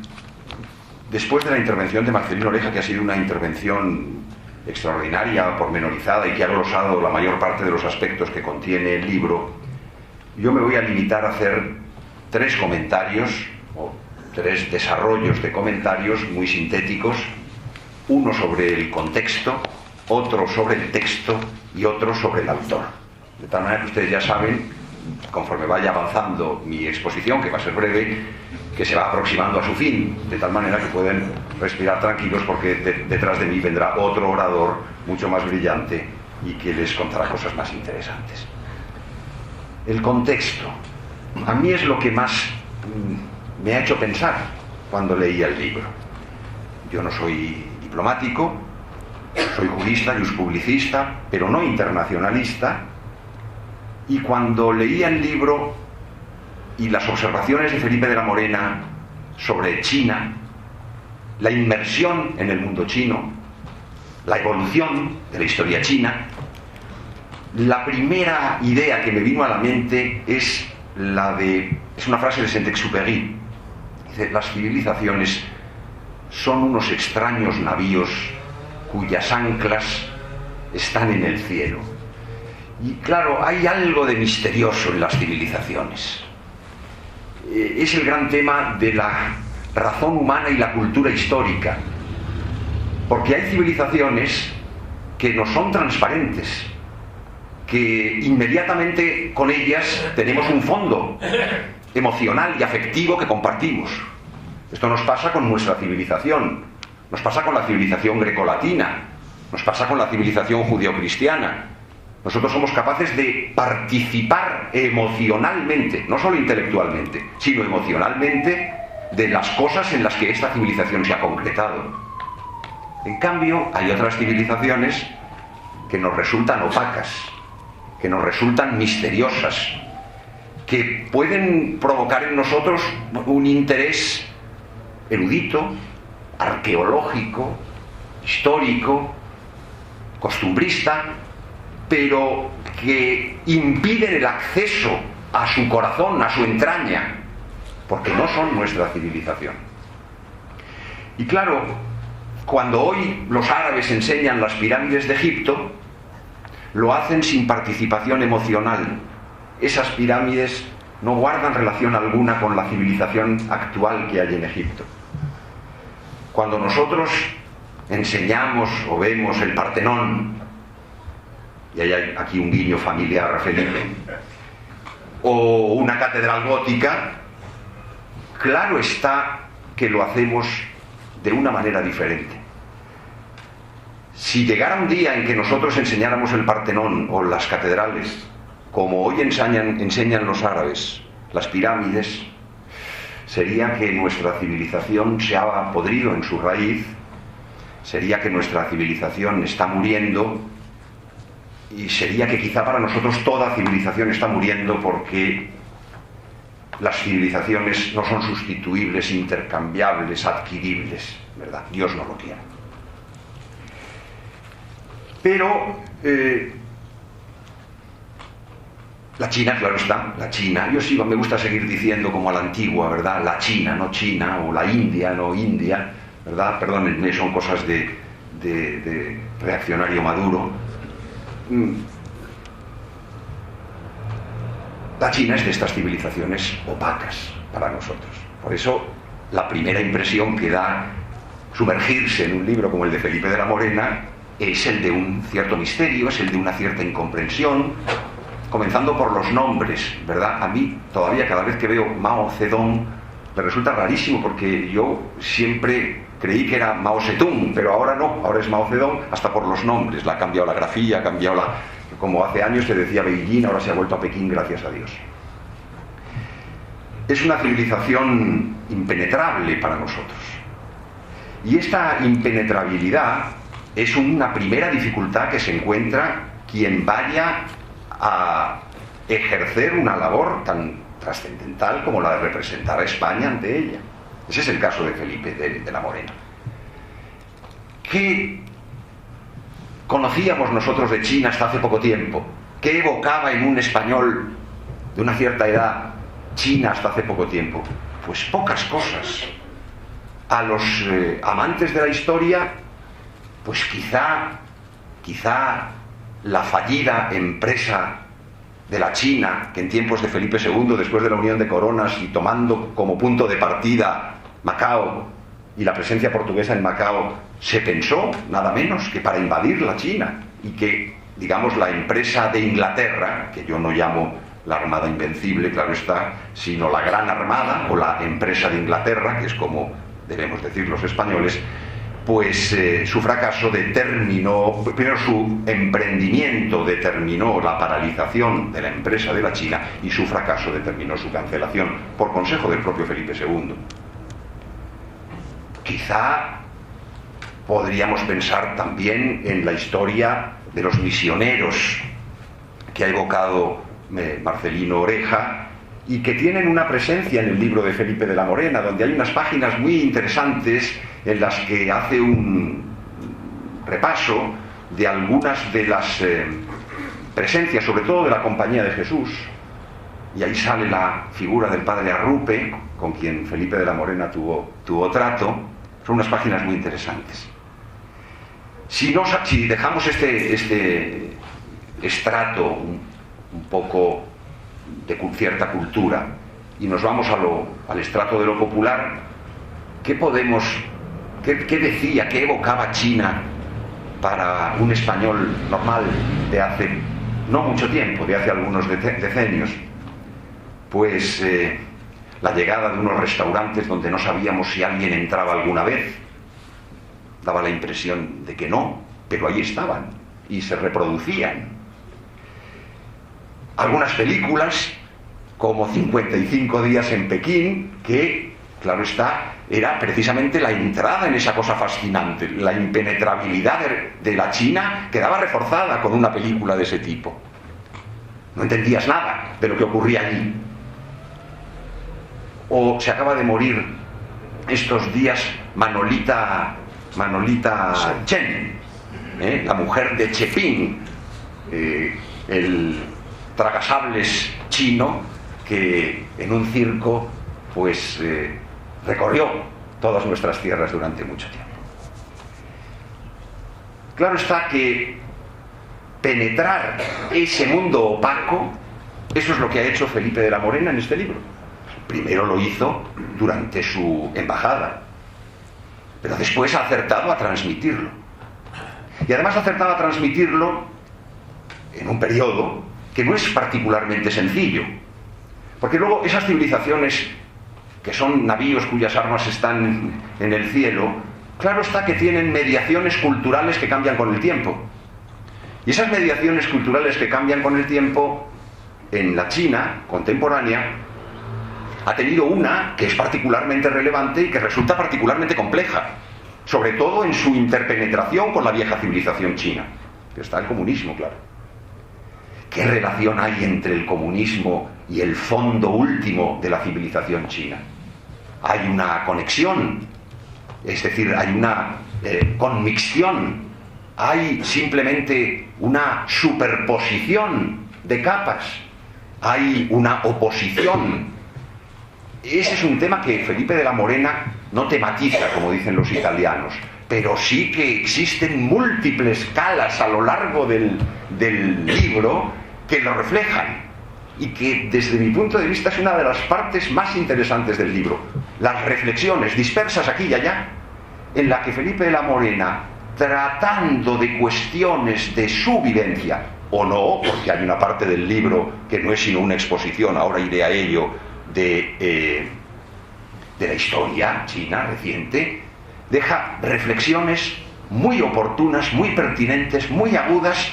después de la intervención de Marcelino Oreja, que ha sido una intervención extraordinaria, pormenorizada y que ha glosado la mayor parte de los aspectos que contiene el libro, yo me voy a limitar a hacer 3 comentarios o 3 desarrollos de comentarios muy sintéticos, uno sobre el contexto, otro sobre el texto y otro sobre el autor. De tal manera que ustedes ya saben, conforme vaya avanzando mi exposición, que va a ser breve, que se va aproximando a su fin, de tal manera que pueden respirar tranquilos, porque detrás de mí vendrá otro orador mucho más brillante y que les contará cosas más interesantes. El contexto, a mí es lo que más me ha hecho pensar cuando leía el libro. Yo no soy diplomático, soy jurista, juristpublicista, pero no internacionalista, y cuando leía el libro y las observaciones de Felipe de la Morena sobre China, la inmersión en el mundo chino, la evolución de la historia china, la primera idea que me vino a la mente es una frase de Saint-Exupéry. Dice: las civilizaciones son unos extraños navíos cuyas anclas están en el cielo. Y claro, hay algo de misterioso en las civilizaciones. Es el gran tema de la razón humana y la cultura histórica, porque hay civilizaciones que no son transparentes, que inmediatamente con ellas tenemos un fondo emocional y afectivo que compartimos. Esto nos pasa con nuestra civilización, nos pasa con la civilización grecolatina, nos pasa con la civilización judeocristiana. Nosotros somos capaces de participar emocionalmente, no solo intelectualmente, sino emocionalmente, de las cosas en las que esta civilización se ha concretado. En cambio, hay otras civilizaciones que nos resultan opacas, que nos resultan misteriosas, que pueden provocar en nosotros un interés erudito, arqueológico, histórico, costumbrista, pero que impiden el acceso a su corazón, a su entraña, porque no son nuestra civilización. Y claro, cuando hoy los árabes enseñan las pirámides de Egipto, lo hacen sin participación emocional. Esas pirámides no guardan relación alguna con la civilización actual que hay en Egipto. Cuando nosotros enseñamos o vemos el Partenón, y hay aquí un guiño familiar a Felipe, o una catedral gótica, claro está que lo hacemos de una manera diferente. Si llegara un día en que nosotros enseñáramos el Partenón o las catedrales, como hoy enseñan los árabes, las pirámides, sería que nuestra civilización se ha podrido en su raíz, sería que nuestra civilización está muriendo, y sería que quizá para nosotros toda civilización está muriendo, porque las civilizaciones no son sustituibles, intercambiables, adquiribles, ¿verdad? Dios no lo quiere. Pero la China, claro está, la China, yo sí me gusta seguir diciendo como a la antigua, ¿verdad? La China, no China, o la India, no India, ¿verdad? Perdónenme, son cosas de reaccionario maduro. La China es de estas civilizaciones opacas para nosotros. Por eso, la primera impresión que da sumergirse en un libro como el de Felipe de la Morena es el de un cierto misterio, es el de una cierta incomprensión, comenzando por los nombres, ¿verdad? A mí todavía cada vez que veo Mao Zedong me resulta rarísimo, porque yo siempre creí que era Mao Zedong, pero ahora no, ahora es Mao Zedong hasta por los nombres, la ha cambiado la grafía, ha cambiado la... Como hace años se decía Beijing, ahora se ha vuelto a Pekín, gracias a Dios. Es una civilización impenetrable para nosotros. Y esta impenetrabilidad es una primera dificultad que se encuentra quien vaya a ejercer una labor tan trascendental como la de representar a España ante ella. Ese es el caso de Felipe de la Morena. ¿Qué conocíamos nosotros de China hasta hace poco tiempo? ¿Qué evocaba en un español de una cierta edad China hasta hace poco tiempo? Pues pocas cosas. A los amantes de la historia, pues quizá la fallida empresa de la China, que en tiempos de Felipe II, después de la unión de coronas y tomando como punto de partida Macao y la presencia portuguesa en Macao, se pensó nada menos que para invadir la China, y que, digamos, la empresa de Inglaterra, que yo no llamo la Armada Invencible, claro está, sino la Gran Armada o la empresa de Inglaterra, que es como debemos decir los españoles, pues su fracaso determinó, primero su emprendimiento determinó la paralización de la empresa de la China, y su fracaso determinó su cancelación por consejo del propio Felipe II. Quizá podríamos pensar también en la historia de los misioneros que ha evocado Marcelino Oreja, y que tienen una presencia en el libro de Felipe de la Morena, donde hay unas páginas muy interesantes en las que hace un repaso de algunas de las presencias, sobre todo de la Compañía de Jesús, y ahí sale la figura del padre Arrupe, con quien Felipe de la Morena tuvo trato. Son unas páginas muy interesantes. Si dejamos este estrato un poco de cierta cultura y nos vamos al estrato de lo popular, ¿qué decía, qué evocaba China para un español normal de hace no mucho tiempo, de hace algunos decenios? Pues la llegada de unos restaurantes donde no sabíamos si alguien entraba alguna vez. Daba la impresión de que no, pero ahí estaban y se reproducían. Algunas películas, como 55 días en Pekín, que, claro está, era precisamente la entrada en esa cosa fascinante. La impenetrabilidad de la China quedaba reforzada con una película de ese tipo. No entendías nada de lo que ocurría allí. O se acaba de morir estos días Manolita Chen, la mujer de Cheping, el tragasables chino, que en un circo pues recorrió todas nuestras tierras durante mucho tiempo. Claro está que penetrar ese mundo opaco, eso es lo que ha hecho Felipe de la Morena en este libro. Primero lo hizo durante su embajada, pero después ha acertado a transmitirlo. Y además ha acertado a transmitirlo en un periodo que no es particularmente sencillo, porque luego esas civilizaciones que son navíos cuyas armas están en el cielo, claro está que tienen mediaciones culturales que cambian con el tiempo. Y esas mediaciones culturales que cambian con el tiempo, en la China contemporánea, ha tenido una que es particularmente relevante y que resulta particularmente compleja, sobre todo en su interpenetración con la vieja civilización china, que está el comunismo, claro. ¿Qué relación hay entre el comunismo y el fondo último de la civilización china? Hay una conexión, es decir, hay una conmicción, hay simplemente una superposición de capas, hay una oposición. Ese es un tema que Felipe de la Morena no tematiza, como dicen los italianos, pero sí que existen múltiples calas a lo largo del libro que lo reflejan, y que desde mi punto de vista es una de las partes más interesantes del libro. Las reflexiones dispersas aquí y allá, en la que Felipe de la Morena, tratando de cuestiones de su vivencia, o no, porque hay una parte del libro que no es sino una exposición, ahora iré a ello, de la historia china reciente, deja reflexiones muy oportunas, muy pertinentes, muy agudas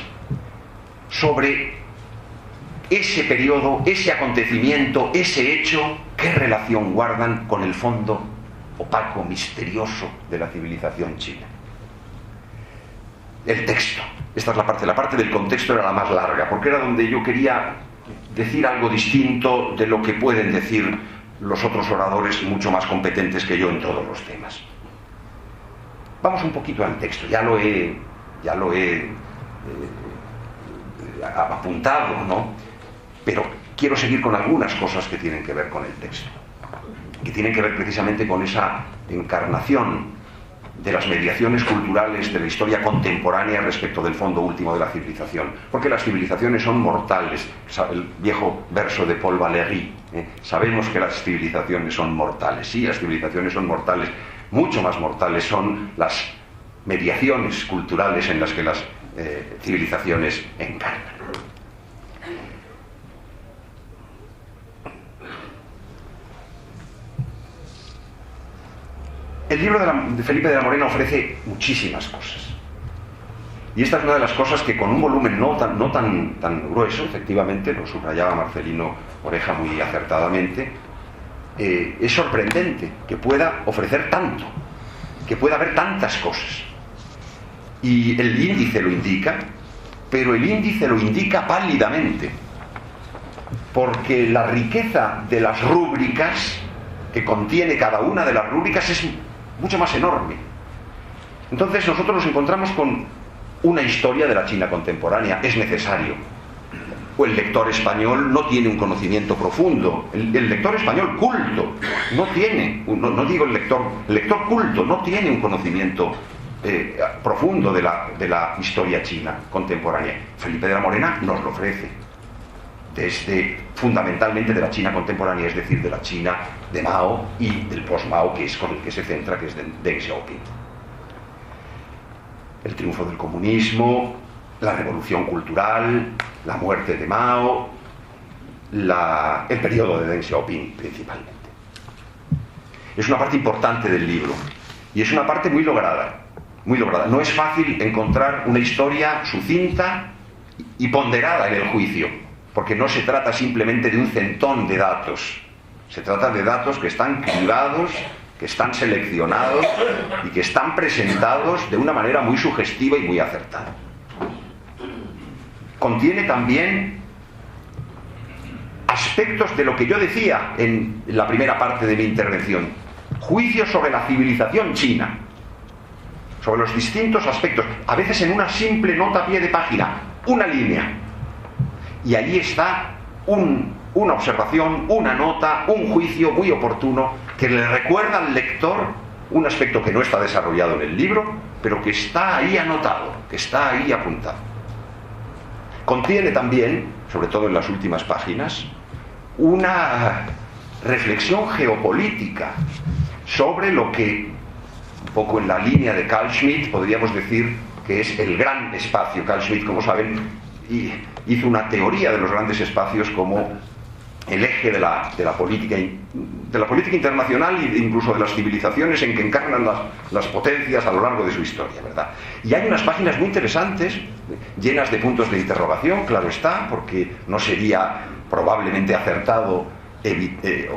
sobre ese periodo, ese acontecimiento, ese hecho, qué relación guardan con el fondo opaco, misterioso de la civilización china. El texto, esta es la parte del contexto era la más larga, porque era donde yo quería decir algo distinto de lo que pueden decir los otros oradores mucho más competentes que yo en todos los temas. Vamos un poquito al texto, ya lo he apuntado, ¿no? Pero quiero seguir con algunas cosas que tienen que ver con el texto, que tienen que ver precisamente con esa encarnación de las mediaciones culturales de la historia contemporánea respecto del fondo último de la civilización, porque las civilizaciones son mortales. El viejo verso de Paul Valéry, sabemos que las civilizaciones son mortales. Sí, las civilizaciones son mortales. Mucho más mortales son las mediaciones culturales en las que las civilizaciones encarnan. El libro de Felipe de la Morena ofrece muchísimas cosas. Y esta es una de las cosas que con un volumen no tan grueso, efectivamente, lo subrayaba Marcelino Oreja muy acertadamente, es sorprendente que pueda ofrecer tanto, que pueda haber tantas cosas. Y el índice lo indica, pero el índice lo indica pálidamente, porque la riqueza de las rúbricas que contiene cada una de las rúbricas es mucho más enorme. Entonces nosotros nos encontramos con una historia de la China contemporánea. Es necesario. O el lector español no tiene un conocimiento profundo. El lector español culto no tiene, no digo el lector culto no tiene un conocimiento profundo de la historia china contemporánea. Felipe de la Morena nos lo ofrece, fundamentalmente de la China contemporánea, es decir, de la China de Mao y del post-Mao, que es con el que se centra, que es Deng Xiaoping. El triunfo del comunismo, la revolución cultural, la muerte de Mao, el periodo de Deng Xiaoping principalmente. Es una parte importante del libro y es una parte muy lograda, muy lograda. No es fácil encontrar una historia sucinta y ponderada en el juicio, porque no se trata simplemente de un centón de datos, se trata de datos que están cribados, que están seleccionados y que están presentados de una manera muy sugestiva y muy acertada. Contiene también aspectos de lo que yo decía en la primera parte de mi intervención, juicios sobre la civilización china, sobre los distintos aspectos, a veces en una simple nota a pie de página, una línea. Y ahí está un una observación, una nota, un juicio muy oportuno que le recuerda al lector un aspecto que no está desarrollado en el libro, pero que está ahí anotado, que está ahí apuntado. Contiene también, sobre todo en las últimas páginas, una reflexión geopolítica sobre lo que, un poco en la línea de Carl Schmitt, podríamos decir que es el gran espacio. Carl Schmitt, como saben, hizo una teoría de los grandes espacios como el eje de la política internacional e incluso de las civilizaciones en que encarnan las potencias a lo largo de su historia, ¿verdad? Y hay unas páginas muy interesantes, llenas de puntos de interrogación, claro está, porque no sería probablemente acertado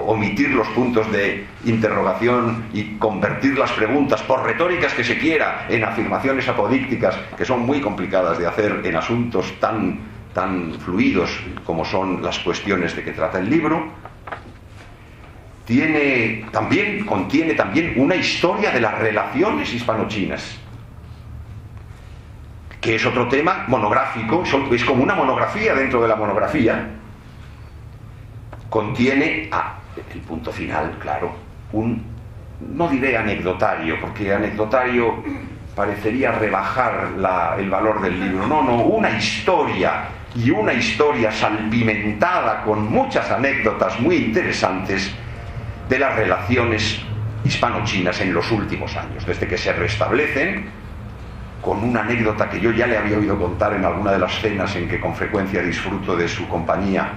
omitir los puntos de interrogación y convertir las preguntas, por retóricas que se quiera, en afirmaciones apodícticas que son muy complicadas de hacer en asuntos tan fluidos como son las cuestiones de que trata el libro. Contiene también una historia de las relaciones hispano-chinas, que es otro tema monográfico, es como una monografía dentro de la monografía. Contiene, el punto final, claro, no diré anecdotario, porque anecdotario parecería rebajar el valor del libro, no, una historia, y una historia salpimentada con muchas anécdotas muy interesantes de las relaciones hispano-chinas en los últimos años, desde que se restablecen, con una anécdota que yo ya le había oído contar en alguna de las cenas en que con frecuencia disfruto de su compañía,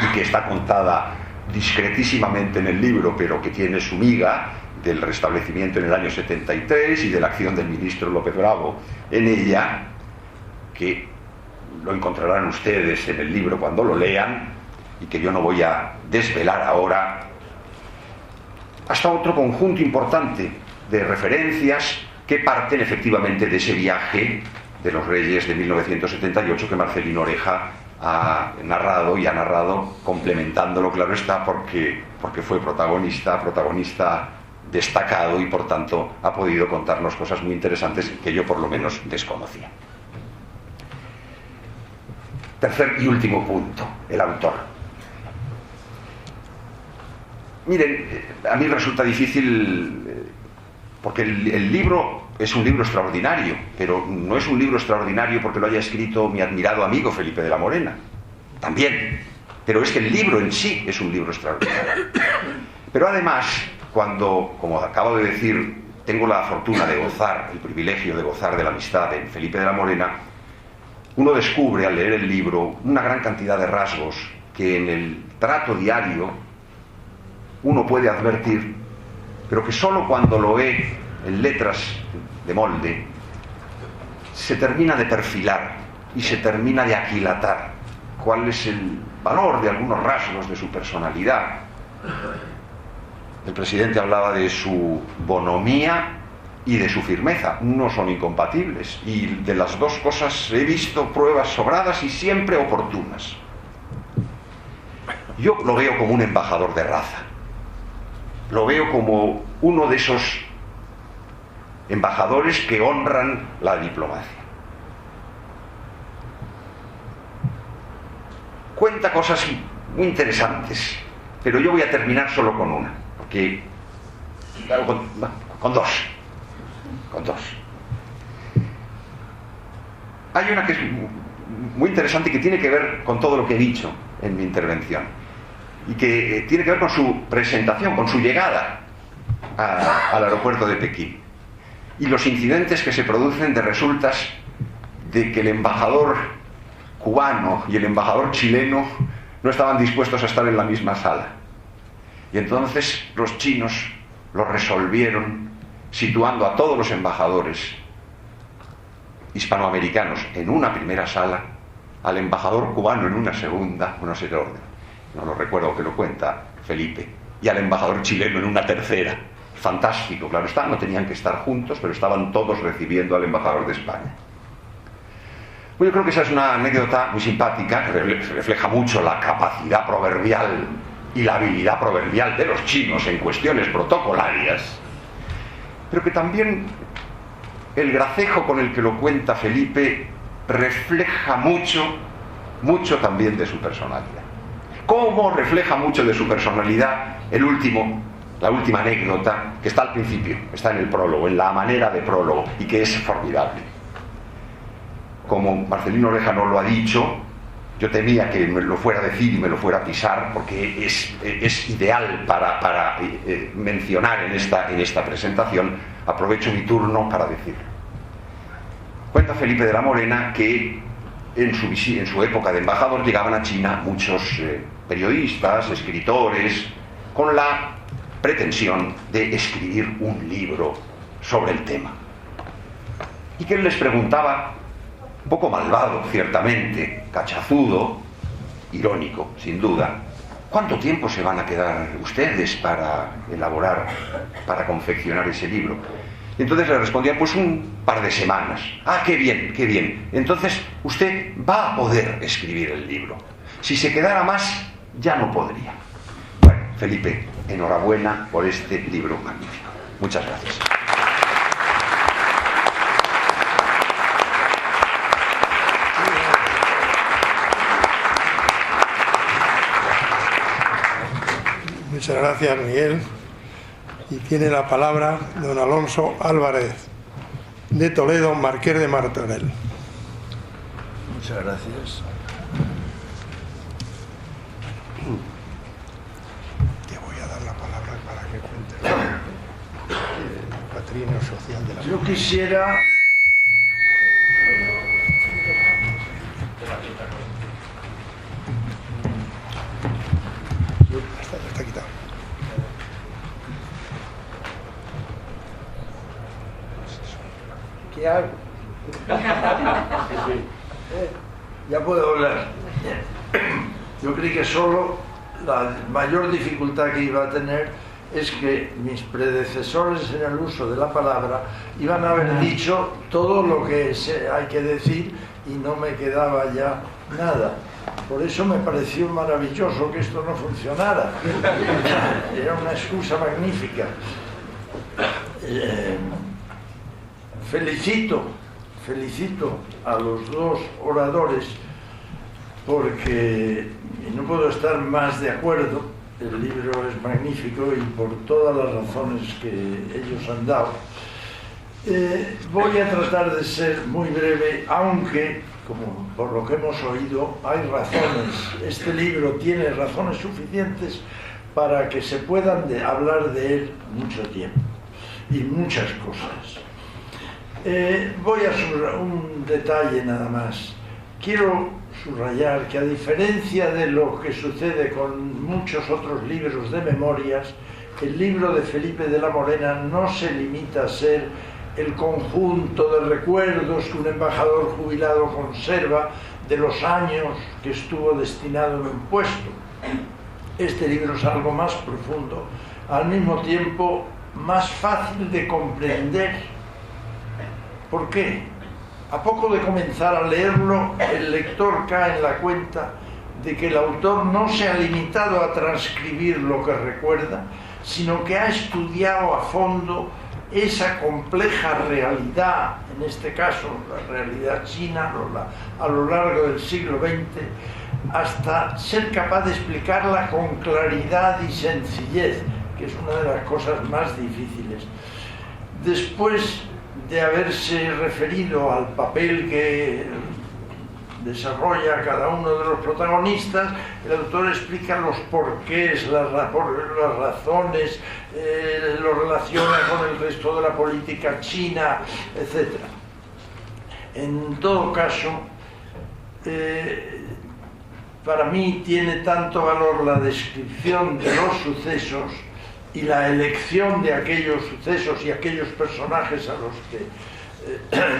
y que está contada discretísimamente en el libro, pero que tiene su miga, del restablecimiento en el año 73 y de la acción del ministro López Bravo en ella, que lo encontrarán ustedes en el libro cuando lo lean, y que yo no voy a desvelar ahora, hasta otro conjunto importante de referencias que parten efectivamente de ese viaje de los Reyes de 1978 que Marcelino Oreja ha narrado complementándolo, claro está, porque fue protagonista destacado, y por tanto ha podido contarnos cosas muy interesantes que yo por lo menos desconocía. Tercer y último punto, el autor. Miren, a mí resulta difícil, porque el libro es un libro extraordinario, pero no es un libro extraordinario porque lo haya escrito mi admirado amigo Felipe de la Morena. También, pero es que el libro en sí es un libro extraordinario. Pero además, cuando, como acabo de decir, tengo la fortuna de gozar, el privilegio de gozar de la amistad de Felipe de la Morena, uno descubre al leer el libro una gran cantidad de rasgos que en el trato diario uno puede advertir, pero que solo cuando lo ve en letras de molde se termina de perfilar y se termina de aquilatar cuál es el valor de algunos rasgos de su personalidad. El presidente hablaba de su bonomía y de su firmeza. No son incompatibles, y de las dos cosas he visto pruebas sobradas y siempre oportunas. Yo lo veo como un embajador de raza, lo veo como uno de esos embajadores que honran la diplomacia. Cuenta cosas muy interesantes, pero yo voy a terminar solo con una, porque claro, con dos. Hay una que es muy interesante y que tiene que ver con todo lo que he dicho en mi intervención, y que tiene que ver con su presentación, con su llegada al aeropuerto de Pekín, y los incidentes que se producen de resultas de que el embajador cubano y el embajador chileno no estaban dispuestos a estar en la misma sala, y entonces los chinos lo resolvieron situando a todos los embajadores hispanoamericanos en una primera sala, al embajador cubano en una segunda, no sé el orden, no lo recuerdo, que lo cuenta Felipe, y al embajador chileno en una tercera. Fantástico, claro está, no tenían que estar juntos, pero estaban todos recibiendo al embajador de España. Bueno, yo creo que esa es una anécdota muy simpática, que refleja mucho la capacidad proverbial y la habilidad proverbial de los chinos en cuestiones protocolarias, pero que también el gracejo con el que lo cuenta Felipe refleja mucho también de su personalidad. Como refleja mucho de su personalidad la última anécdota que está al principio, está en el prólogo, en la manera de prólogo, y que es formidable. Como Marcelino Oreja no lo ha dicho, yo temía que me lo fuera a decir y me lo fuera a pisar, porque es ideal para mencionar en esta presentación. Aprovecho mi turno para decirlo. Cuenta Felipe de la Morena que en su época de embajador llegaban a China muchos periodistas, escritores, con la pretensión de escribir un libro sobre el tema. Y que él les preguntaba, un poco malvado, ciertamente, cachazudo, irónico, sin duda, ¿cuánto tiempo se van a quedar ustedes para elaborar, para confeccionar ese libro? Y entonces le respondía, pues un par de semanas. Ah, qué bien, qué bien. Entonces usted va a poder escribir el libro. Si se quedara más, ya no podría. Bueno, Felipe, enhorabuena por este libro magnífico. Muchas gracias. Muchas gracias, Miguel. Y tiene la palabra don Alonso Álvarez, de Toledo, Marqués de Martorell. Muchas gracias. Te voy a dar la palabra para que cuentes el patrimonio social de la... Yo quisiera... Está quitado. ¿Qué hago? Ya puedo hablar. Yo creí que solo la mayor dificultad que iba a tener es que mis predecesores en el uso de la palabra iban a haber dicho todo lo que hay que decir y no me quedaba ya nada. Por eso me pareció maravilloso que esto no funcionara. Era una excusa magnífica. Felicito a los dos oradores porque no puedo estar más de acuerdo. El libro es magnífico y por todas las razones que ellos han dado. Voy a tratar de ser muy breve, aunque, como por lo que hemos oído, hay razones. Este libro tiene razones suficientes para que se puedan hablar de él mucho tiempo y muchas cosas. Voy a subrayar un detalle nada más. Quiero subrayar que, a diferencia de lo que sucede con muchos otros libros de memorias, el libro de Felipe de la Morena no se limita a ser el conjunto de recuerdos que un embajador jubilado conserva de los años que estuvo destinado en un puesto. Este libro es algo más profundo, al mismo tiempo más fácil de comprender. ¿Por qué? A poco de comenzar a leerlo, el lector cae en la cuenta de que el autor no se ha limitado a transcribir lo que recuerda, sino que ha estudiado a fondo esa compleja realidad, en este caso la realidad china, a lo largo del siglo XX, hasta ser capaz de explicarla con claridad y sencillez, que es una de las cosas más difíciles. Después de haberse referido al papel que desarrolla cada uno de los protagonistas, el autor explica los porqués, las razones, lo relaciona con el resto de la política china, etc. En todo caso, para mí tiene tanto valor la descripción de los sucesos y la elección de aquellos sucesos y aquellos personajes a los que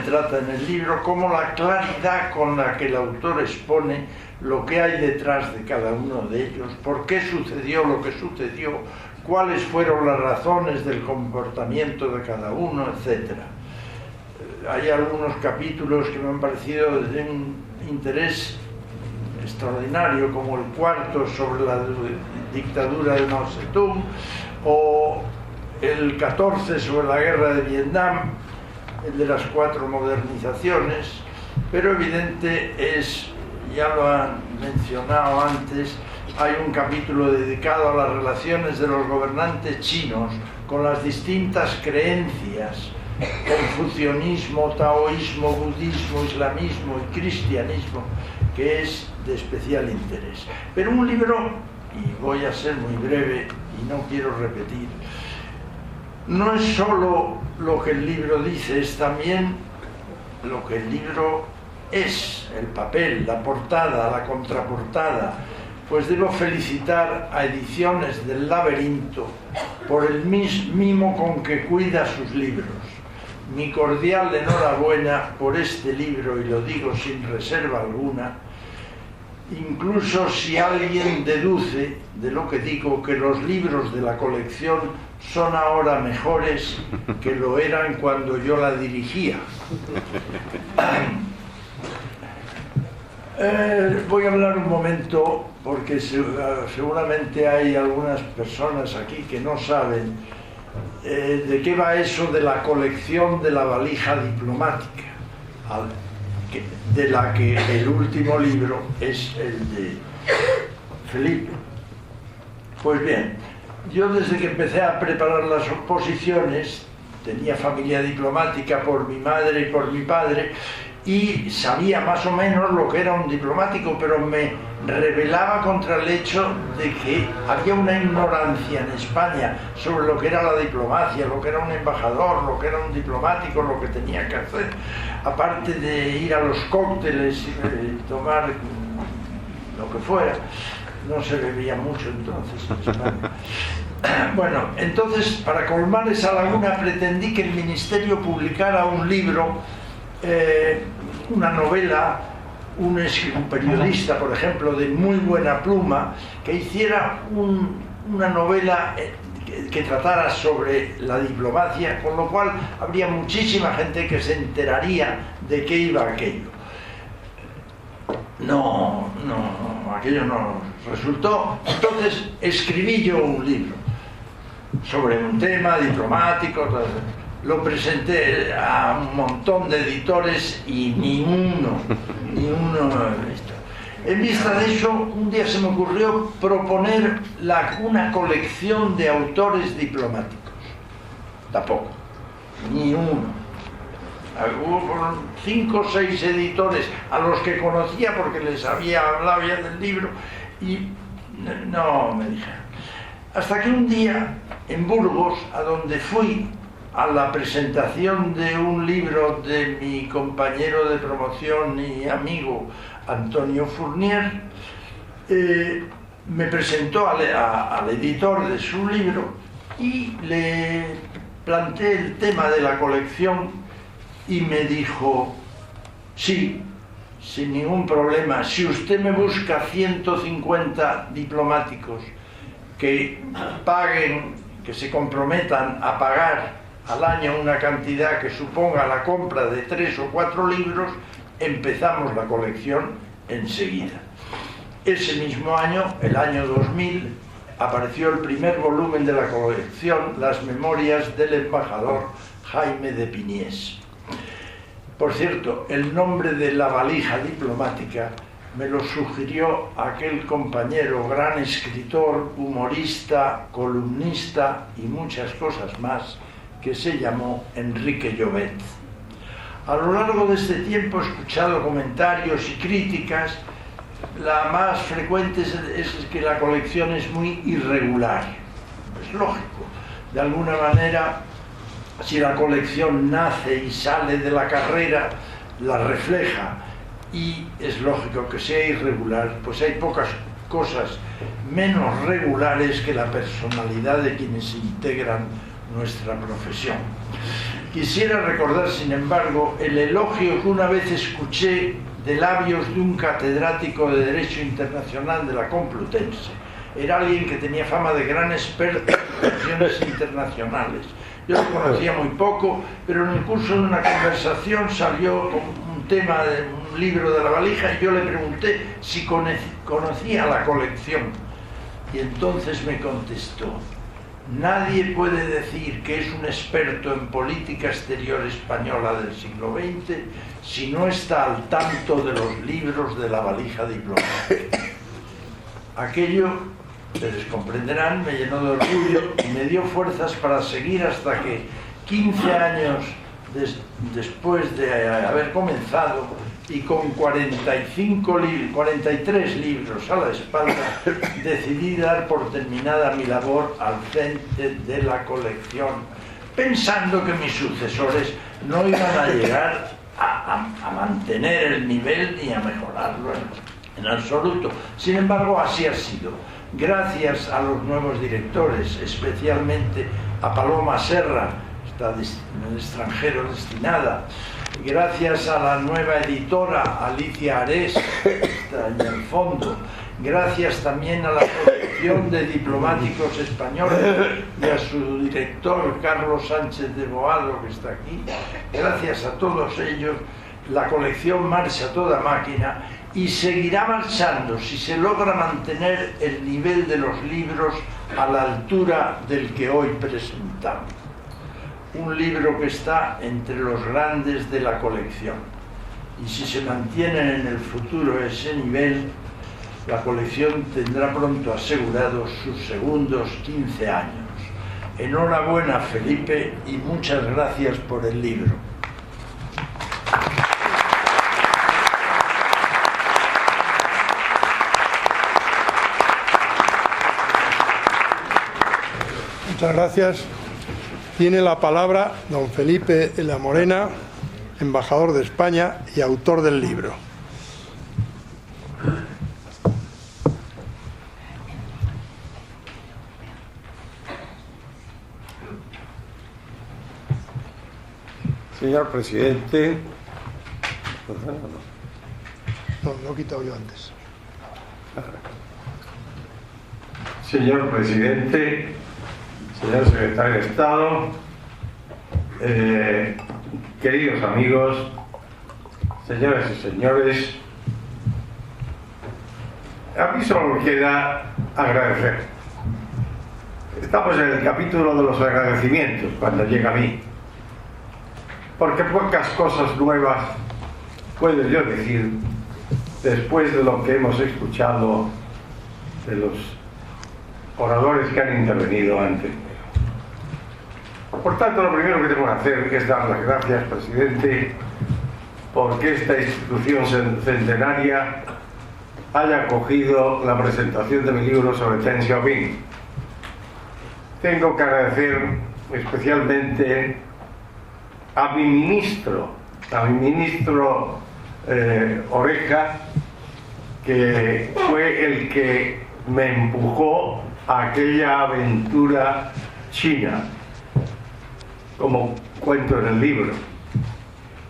trata en el libro, como la claridad con la que el autor expone lo que hay detrás de cada uno de ellos, por qué sucedió lo que sucedió, cuáles fueron las razones del comportamiento de cada uno, etc. Hay algunos capítulos que me han parecido de un interés extraordinario, como el cuarto sobre la dictadura de Mao Zedong, o el 14 sobre la guerra de Vietnam, el de las 4 modernizaciones, pero evidente es, ya lo han mencionado antes, hay un capítulo dedicado a las relaciones de los gobernantes chinos con las distintas creencias, confucianismo, taoísmo, budismo, islamismo y cristianismo, que es de especial interés. Pero un libro, y voy a ser muy breve y no quiero repetir, no es solo lo que el libro dice, es también lo que el libro es, el papel, la portada, la contraportada. Pues debo felicitar a Ediciones del Laberinto por el mimo con que cuida sus libros. Mi cordial enhorabuena por este libro, y lo digo sin reserva alguna, incluso si alguien deduce de lo que digo que los libros de la colección son ahora mejores que lo eran cuando yo la dirigía. Voy a hablar un momento, porque seguramente hay algunas personas aquí que no saben de qué va eso de la colección de la valija diplomática, de la que el último libro es el de Felipe. Pues bien, yo desde que empecé a preparar las oposiciones, tenía familia diplomática por mi madre y por mi padre, y sabía más o menos lo que era un diplomático, pero me rebelaba contra el hecho de que había una ignorancia en España sobre lo que era la diplomacia, lo que era un embajador, lo que era un diplomático, lo que tenía que hacer, aparte de ir a los cócteles y tomar lo que fuera. No se bebía mucho entonces en España. Bueno, entonces, para colmar esa laguna, pretendí que el Ministerio publicara un libro, una novela, un periodista, por ejemplo, de muy buena pluma, que hiciera una novela que tratara sobre la diplomacia, con lo cual habría muchísima gente que se enteraría de qué iba aquello. No, aquello no resultó. Entonces escribí yo un libro sobre un tema diplomático. Lo presenté a un montón de editores y ni uno. En vista de eso, un día se me ocurrió proponer una colección de autores diplomáticos. Tampoco, ni uno. Hubo 5 o 6 editores a los que conocía porque les había hablado ya del libro y no me dijeron. Hasta que un día en Burgos, a donde fui a la presentación de un libro de mi compañero de promoción y amigo Antonio Fournier, me presentó al editor de su libro y le planteé el tema de la colección y me dijo: sí, sin ningún problema, si usted me busca 150 diplomáticos que paguen, que se comprometan a pagar al año una cantidad que suponga la compra de 3 o 4 libros, empezamos la colección enseguida. Ese mismo año, el año 2000, apareció el primer volumen de la colección, Las Memorias del Embajador Jaime de Piniés. Por cierto, el nombre de la valija diplomática me lo sugirió aquel compañero, gran escritor, humorista, columnista y muchas cosas más, que se llamó Enrique Llobet. A lo largo de este tiempo he escuchado comentarios y críticas. La más frecuente es que la colección es muy irregular. Es lógico. De alguna manera, si la colección nace y sale de la carrera, la refleja, y es lógico que sea irregular, pues hay pocas cosas menos regulares que la personalidad de quienes integran nuestra profesión. Quisiera recordar, sin embargo, el elogio que una vez escuché de labios de un catedrático de Derecho Internacional de la Complutense. Era alguien que tenía fama de gran experto en cuestiones internacionales. Yo lo conocía muy poco, pero en el curso de una conversación salió un tema de un libro de la valija y yo le pregunté si conocía la colección. Y entonces me contestó: Nadie puede decir que es un experto en política exterior española del siglo XX si no está al tanto de los libros de la valija diplomática. Aquello, ustedes comprenderán, me llenó de orgullo y me dio fuerzas para seguir hasta que 15 años después de haber comenzado y con 43 libros a la espalda, decidí dar por terminada mi labor al frente de la colección, pensando que mis sucesores no iban a llegar a mantener el nivel ni a mejorarlo en absoluto. Sin embargo, así ha sido. Gracias a los nuevos directores, especialmente a Paloma Serra, está en el extranjero destinada, gracias a la nueva editora Alicia Ares, está en el fondo, gracias también a la colección de diplomáticos españoles y a su director Carlos Sánchez de Boado, que está aquí, gracias a todos ellos, la colección marcha a toda máquina y seguirá marchando si se logra mantener el nivel de los libros a la altura del que hoy presentamos. Un libro que está entre los grandes de la colección. Y si se mantiene en el futuro ese nivel, la colección tendrá pronto asegurados sus segundos 15 años. Enhorabuena, Felipe, y muchas gracias por el libro. Muchas gracias. Tiene la palabra don Felipe La Morena, embajador de España y autor del libro. Señor presidente, No, lo he quitado yo antes. señor presidente, señor secretario de Estado, queridos amigos, señoras y señores, a mí solo me queda agradecer. Estamos en el capítulo de los agradecimientos cuando llega a mí, porque pocas cosas nuevas puedo yo decir después de lo que hemos escuchado de los oradores que han intervenido antes. Por tanto, lo primero que tengo que hacer es dar las gracias, presidente, porque esta institución centenaria haya acogido la presentación de mi libro sobre Deng Xiaoping. Tengo que agradecer especialmente a mi ministro Oreja, que fue el que me empujó a aquella aventura china, como cuento en el libro.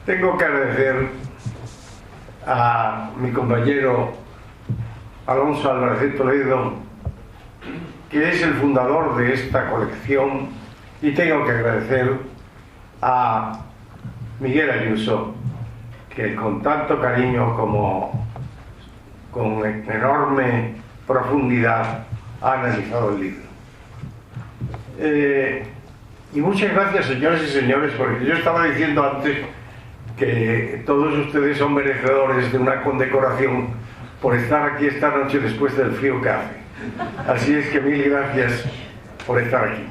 Tengo que agradecer a mi compañero Alonso Álvarez de Toledo, que es el fundador de esta colección, y tengo que agradecer a Miguel Ayuso, que con tanto cariño como con enorme profundidad ha analizado el libro. Y muchas gracias, señores y señores, porque yo estaba diciendo antes que todos ustedes son merecedores de una condecoración por estar aquí esta noche después del frío que hace. Así es que mil gracias por estar aquí.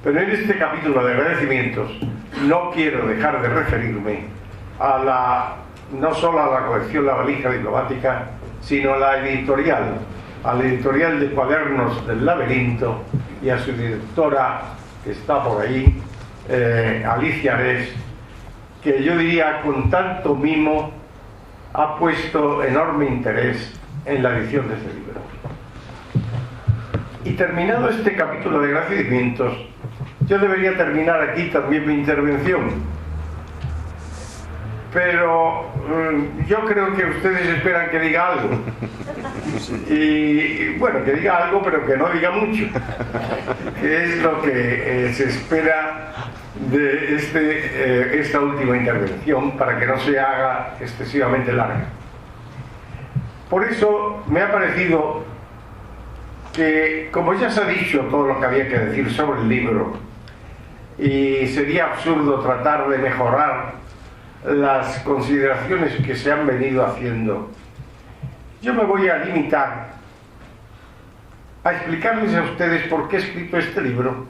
Pero en este capítulo de agradecimientos no quiero dejar de referirme a no solo a la colección La Valija Diplomática, sino a la editorial, de Cuadernos del Laberinto, y a su directora, que está por ahí, Alicia Ares, que yo diría con tanto mimo ha puesto enorme interés en la edición de este libro. Y terminado este capítulo de agradecimientos, yo debería terminar aquí también mi intervención, pero yo creo que ustedes esperan que diga algo, y bueno, que diga algo pero que no diga mucho, que es lo que se espera de esta última intervención, para que no se haga excesivamente larga. Por eso me ha parecido que, como ya se ha dicho todo lo que había que decir sobre el libro, y sería absurdo tratar de mejorar las consideraciones que se han venido haciendo, yo me voy a limitar a explicarles a ustedes por qué he escrito este libro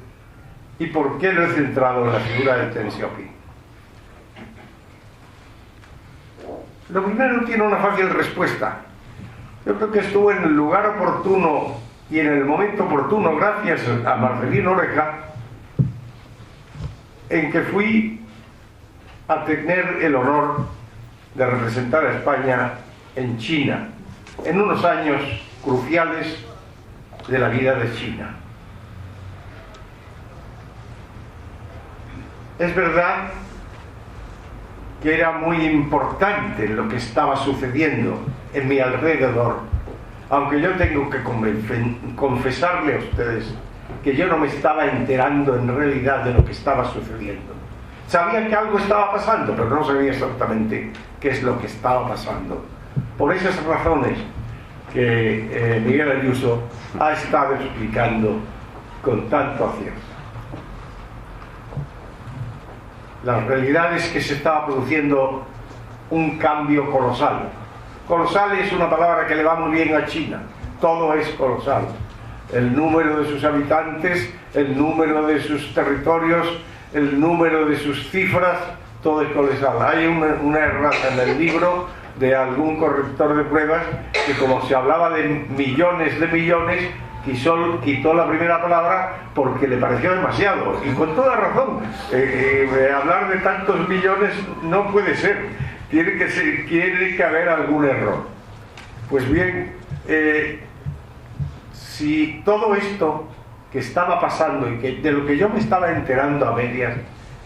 y por qué lo he centrado en la figura de Deng Xiaoping. Lo primero tiene una fácil respuesta. Yo creo que estuve en el lugar oportuno y en el momento oportuno gracias a Marcelino Oreja, en que fui a tener el honor de representar a España en China, en unos años cruciales de la vida de China. Es verdad que era muy importante lo que estaba sucediendo en mi alrededor, aunque yo tengo que confesarle a ustedes que yo no me estaba enterando en realidad de lo que estaba sucediendo. Sabía que algo estaba pasando, pero no sabía exactamente qué es lo que estaba pasando. Por esas razones que Miguel Ayuso ha estado explicando con tanto acierto. La realidad es que se estaba produciendo un cambio colosal. Colosal es una palabra que le va muy bien a China. Todo es colosal. El número de sus habitantes, el número de sus territorios, el número de sus cifras, todo es colosal. Hay una errata en el libro de algún corrector de pruebas que, como se hablaba de millones, quitó la primera palabra porque le pareció demasiado, y con toda razón. Hablar de tantos millones no puede ser, tiene que haber algún error. Pues bien, si todo esto que estaba pasando y de lo que yo me estaba enterando a medias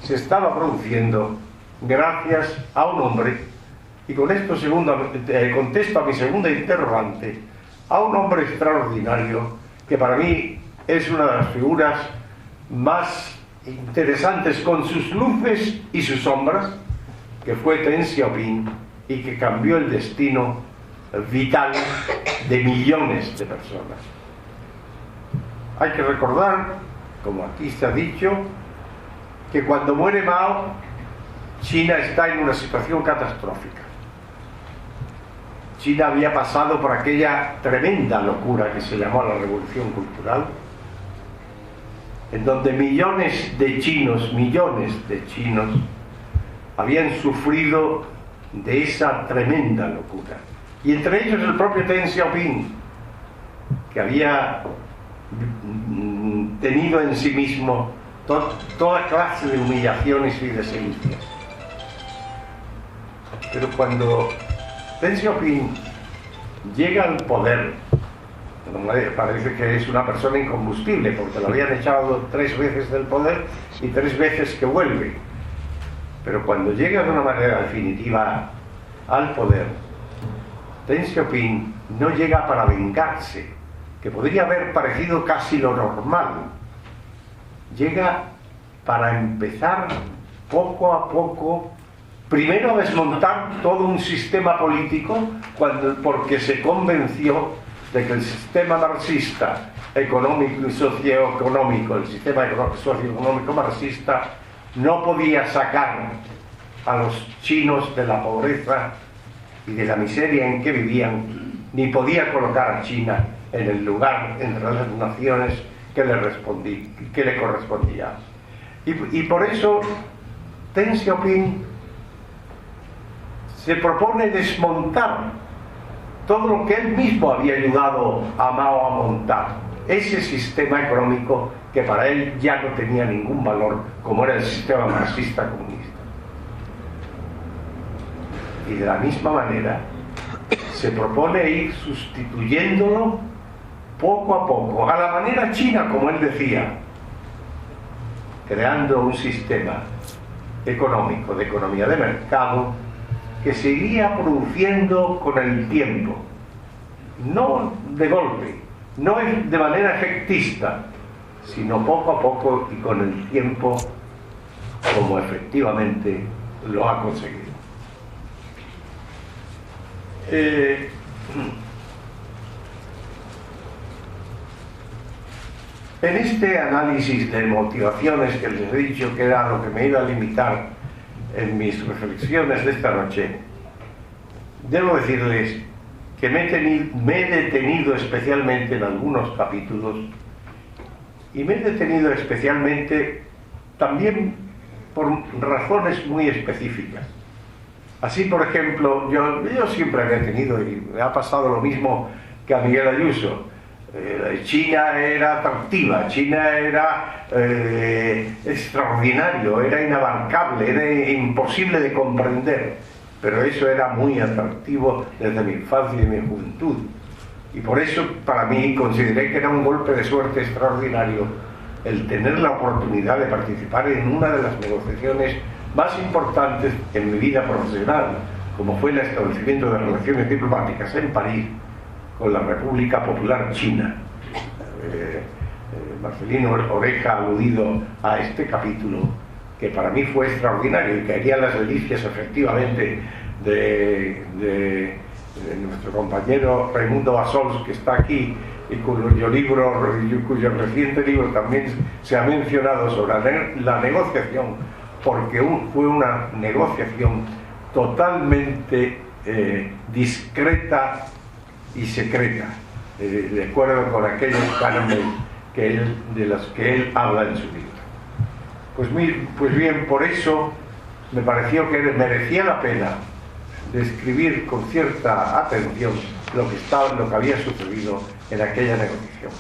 se estaba produciendo gracias a un hombre, y con esto contesto a mi segunda interrogante, a un hombre extraordinario que para mí es una de las figuras más interesantes con sus luces y sus sombras, que fue Deng Xiaoping, y que cambió el destino vital de millones de personas. Hay que recordar, como aquí se ha dicho, que cuando muere Mao, China está en una situación catastrófica. China había pasado por aquella tremenda locura que se llamó la Revolución Cultural, en donde millones de chinos habían sufrido de esa tremenda locura. Y entre ellos el propio Deng Xiaoping, que había tenido en sí mismo toda clase de humillaciones y desenicias. Pero cuando Deng Xiaoping llega al poder, parece que es una persona incombustible, porque lo habían echado 3 veces del poder y 3 veces que vuelve. Pero cuando llega de una manera definitiva al poder, Deng Xiaoping no llega para vengarse, que podría haber parecido casi lo normal. Llega para empezar poco a poco, primero a desmontar todo un sistema político, porque se convenció de que el sistema marxista económico y socioeconómico, el sistema socioeconómico marxista, no podía sacar a los chinos de la pobreza y de la miseria en que vivían, ni podía colocar a China en el lugar entre las naciones que le correspondía. Y por eso Deng Xiaoping se propone desmontar todo lo que él mismo había ayudado a Mao a montar, ese sistema económico que para él ya no tenía ningún valor, como era el sistema marxista comunista. Y de la misma manera se propone ir sustituyéndolo poco a poco, a la manera china, como él decía, creando un sistema económico, de economía de mercado, que se iría produciendo con el tiempo, no de golpe, no de manera efectista, sino poco a poco y con el tiempo, como efectivamente lo ha conseguido. En este análisis de motivaciones que les he dicho que era lo que me iba a limitar en mis reflexiones de esta noche, debo decirles que me he detenido especialmente en algunos capítulos, y me he detenido especialmente también por razones muy específicas. Así, por ejemplo, yo siempre había tenido, y me ha pasado lo mismo que a Miguel Ayuso, China era atractiva, China era extraordinario, era inabarcable, era imposible de comprender, pero eso era muy atractivo desde mi infancia y mi juventud, y por eso para mí consideré que era un golpe de suerte extraordinario el tener la oportunidad de participar en una de las negociaciones más importantes en mi vida profesional, como fue el establecimiento de relaciones diplomáticas en París con la República Popular China. Marcelino Oreja ha aludido a este capítulo, que para mí fue extraordinario y que haría las delicias efectivamente de nuestro compañero Raimundo Bassols, que está aquí y cuyo reciente libro también se ha mencionado sobre la negociación, porque fue una negociación totalmente discreta y secreta, de acuerdo con aquellos cánones de los que él habla en su libro. Pues bien, por eso me pareció que merecía la pena describir con cierta atención lo que había sucedido en aquella negociación.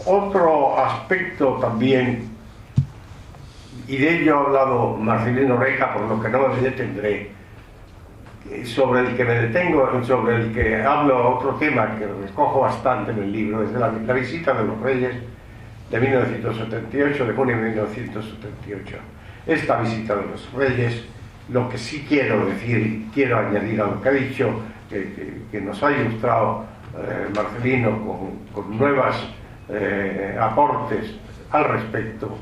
Otro aspecto también, y de ello ha hablado Marcelino Oreja, por lo que no me detendré, sobre el que me detengo, sobre el que hablo, otro tema que recojo bastante en el libro, es de la visita de los Reyes de 1978, de junio de 1978. Esta visita de los Reyes, lo que sí quiero decir, quiero añadir a lo que ha dicho, que nos ha ilustrado Marcelino con nuevos aportes al respecto,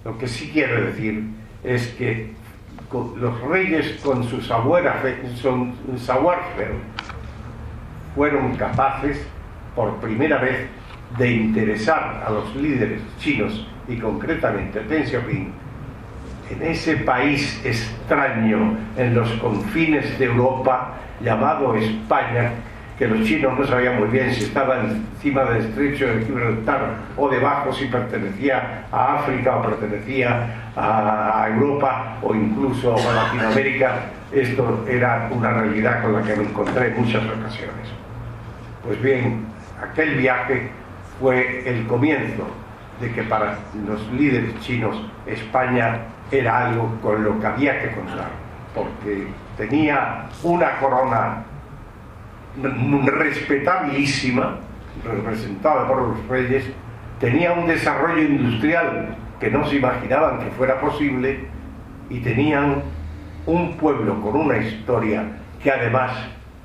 lo que sí quiero decir es que los Reyes con su savoir-faire fueron capaces por primera vez de interesar a los líderes chinos, y concretamente a Deng Xiaoping, en ese país extraño en los confines de Europa llamado España, que los chinos no sabían muy bien si estaba encima del estrecho de Gibraltar o debajo, si pertenecía a África o pertenecía a Europa o incluso a Latinoamérica. Esto era una realidad con la que me encontré en muchas ocasiones. Pues bien, aquel viaje fue el comienzo de que para los líderes chinos España era algo con lo que había que contar, porque tenía una corona respetabilísima, representada por los reyes, tenía un desarrollo industrial que no se imaginaban que fuera posible, y tenían un pueblo con una historia que además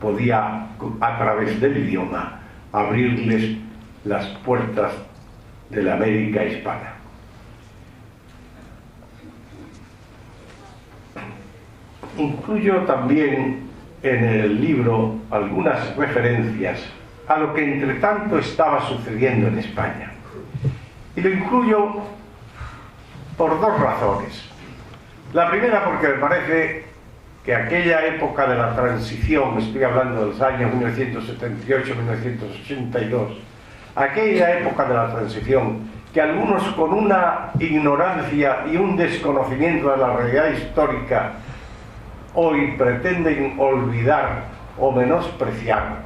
podía, a través del idioma, abrirles las puertas de la América hispana. Incluyo también en el libro algunas referencias a lo que entre tanto estaba sucediendo en España. Y lo incluyo por dos razones. La primera, porque me parece que aquella época de la transición, estoy hablando de los años 1978-1982, aquella época de la transición, que algunos con una ignorancia y un desconocimiento de la realidad histórica hoy pretenden olvidar o menospreciar,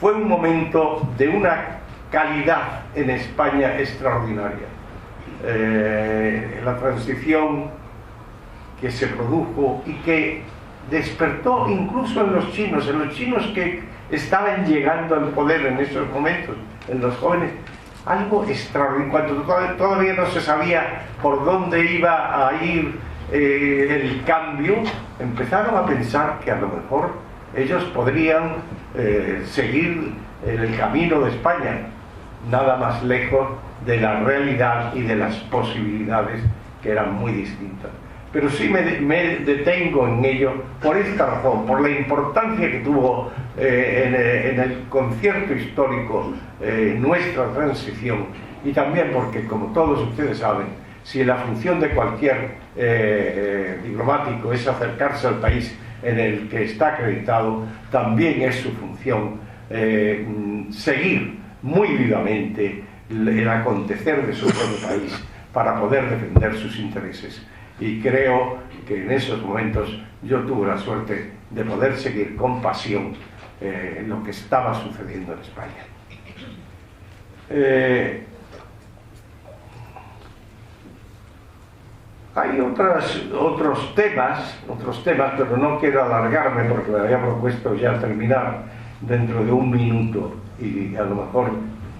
fue un momento de una calidad en España extraordinaria. La transición que se produjo y que despertó incluso en los chinos que estaban llegando al poder en esos momentos, en los jóvenes, algo extraordinario. Cuando todavía no se sabía por dónde iba a ir el cambio, empezaron a pensar que a lo mejor ellos podrían seguir el camino de España, nada más lejos de la realidad y de las posibilidades, que eran muy distintas. pero sí me detengo en ello por esta razón, por la importancia que tuvo en el concierto histórico nuestra transición, y también porque, como todos ustedes saben, si la función de cualquier diplomático es acercarse al país en el que está acreditado, también es su función seguir muy vivamente el acontecer de su propio país para poder defender sus intereses. Y creo que en esos momentos yo tuve la suerte de poder seguir con pasión lo que estaba sucediendo en España. Hay otros temas, pero no quiero alargarme porque me había propuesto ya terminar dentro de 1 minuto y a lo mejor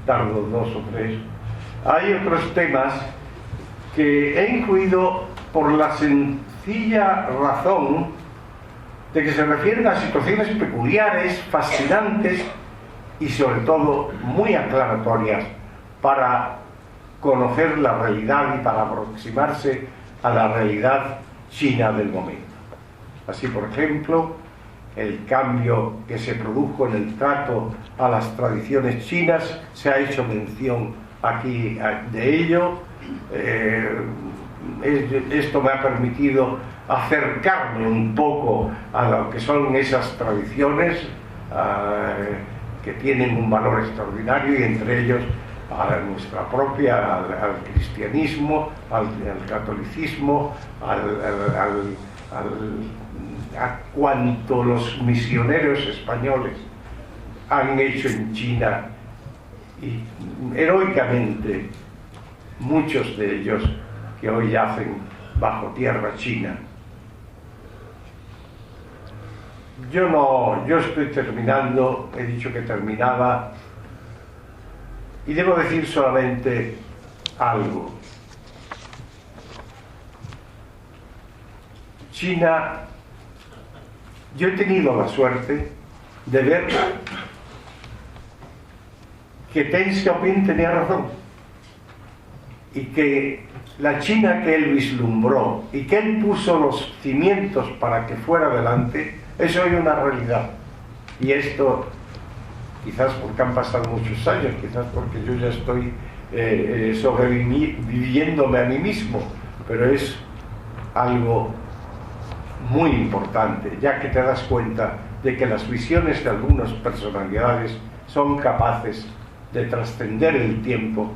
tardo 2 o 3. Hay otros temas que he incluido por la sencilla razón de que se refieren a situaciones peculiares, fascinantes y sobre todo muy aclaratorias para conocer la realidad y para aproximarse a la realidad china del momento. Así, por ejemplo, el cambio que se produjo en el trato a las tradiciones chinas, se ha hecho mención aquí de ello. Esto me ha permitido acercarme un poco a lo que son esas tradiciones que tienen un valor extraordinario, y entre ellos a nuestra propia, al cristianismo, al catolicismo, a cuanto los misioneros españoles han hecho en China, y heroicamente muchos de ellos que hoy yacen bajo tierra china. Yo estoy terminando, he dicho que terminaba, y debo decir solamente algo. China, yo he tenido la suerte de ver que Deng Xiaoping tenía razón, y que la China que él vislumbró y que él puso los cimientos para que fuera adelante es hoy una realidad. Y esto, quizás porque han pasado muchos años, quizás porque yo ya estoy sobreviviéndome a mí mismo, pero es algo muy importante, ya que te das cuenta de que las visiones de algunas personalidades son capaces de trascender el tiempo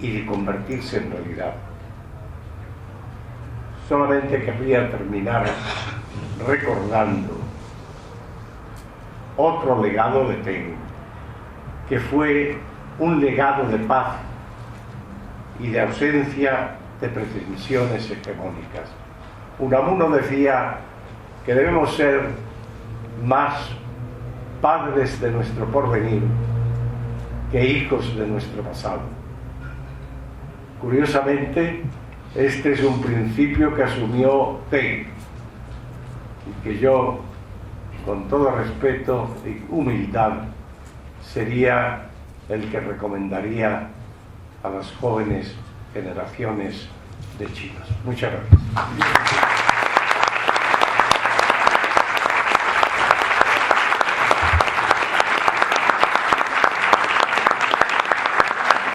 y de convertirse en realidad. Solamente querría terminar recordando otro legado de Deng, que fue un legado de paz y de ausencia de pretensiones hegemónicas. Unamuno decía que debemos ser más padres de nuestro porvenir que hijos de nuestro pasado. Curiosamente, este es un principio que asumió Deng, y que yo, con todo respeto y humildad, sería el que recomendaría a las jóvenes generaciones de chinos. Muchas gracias.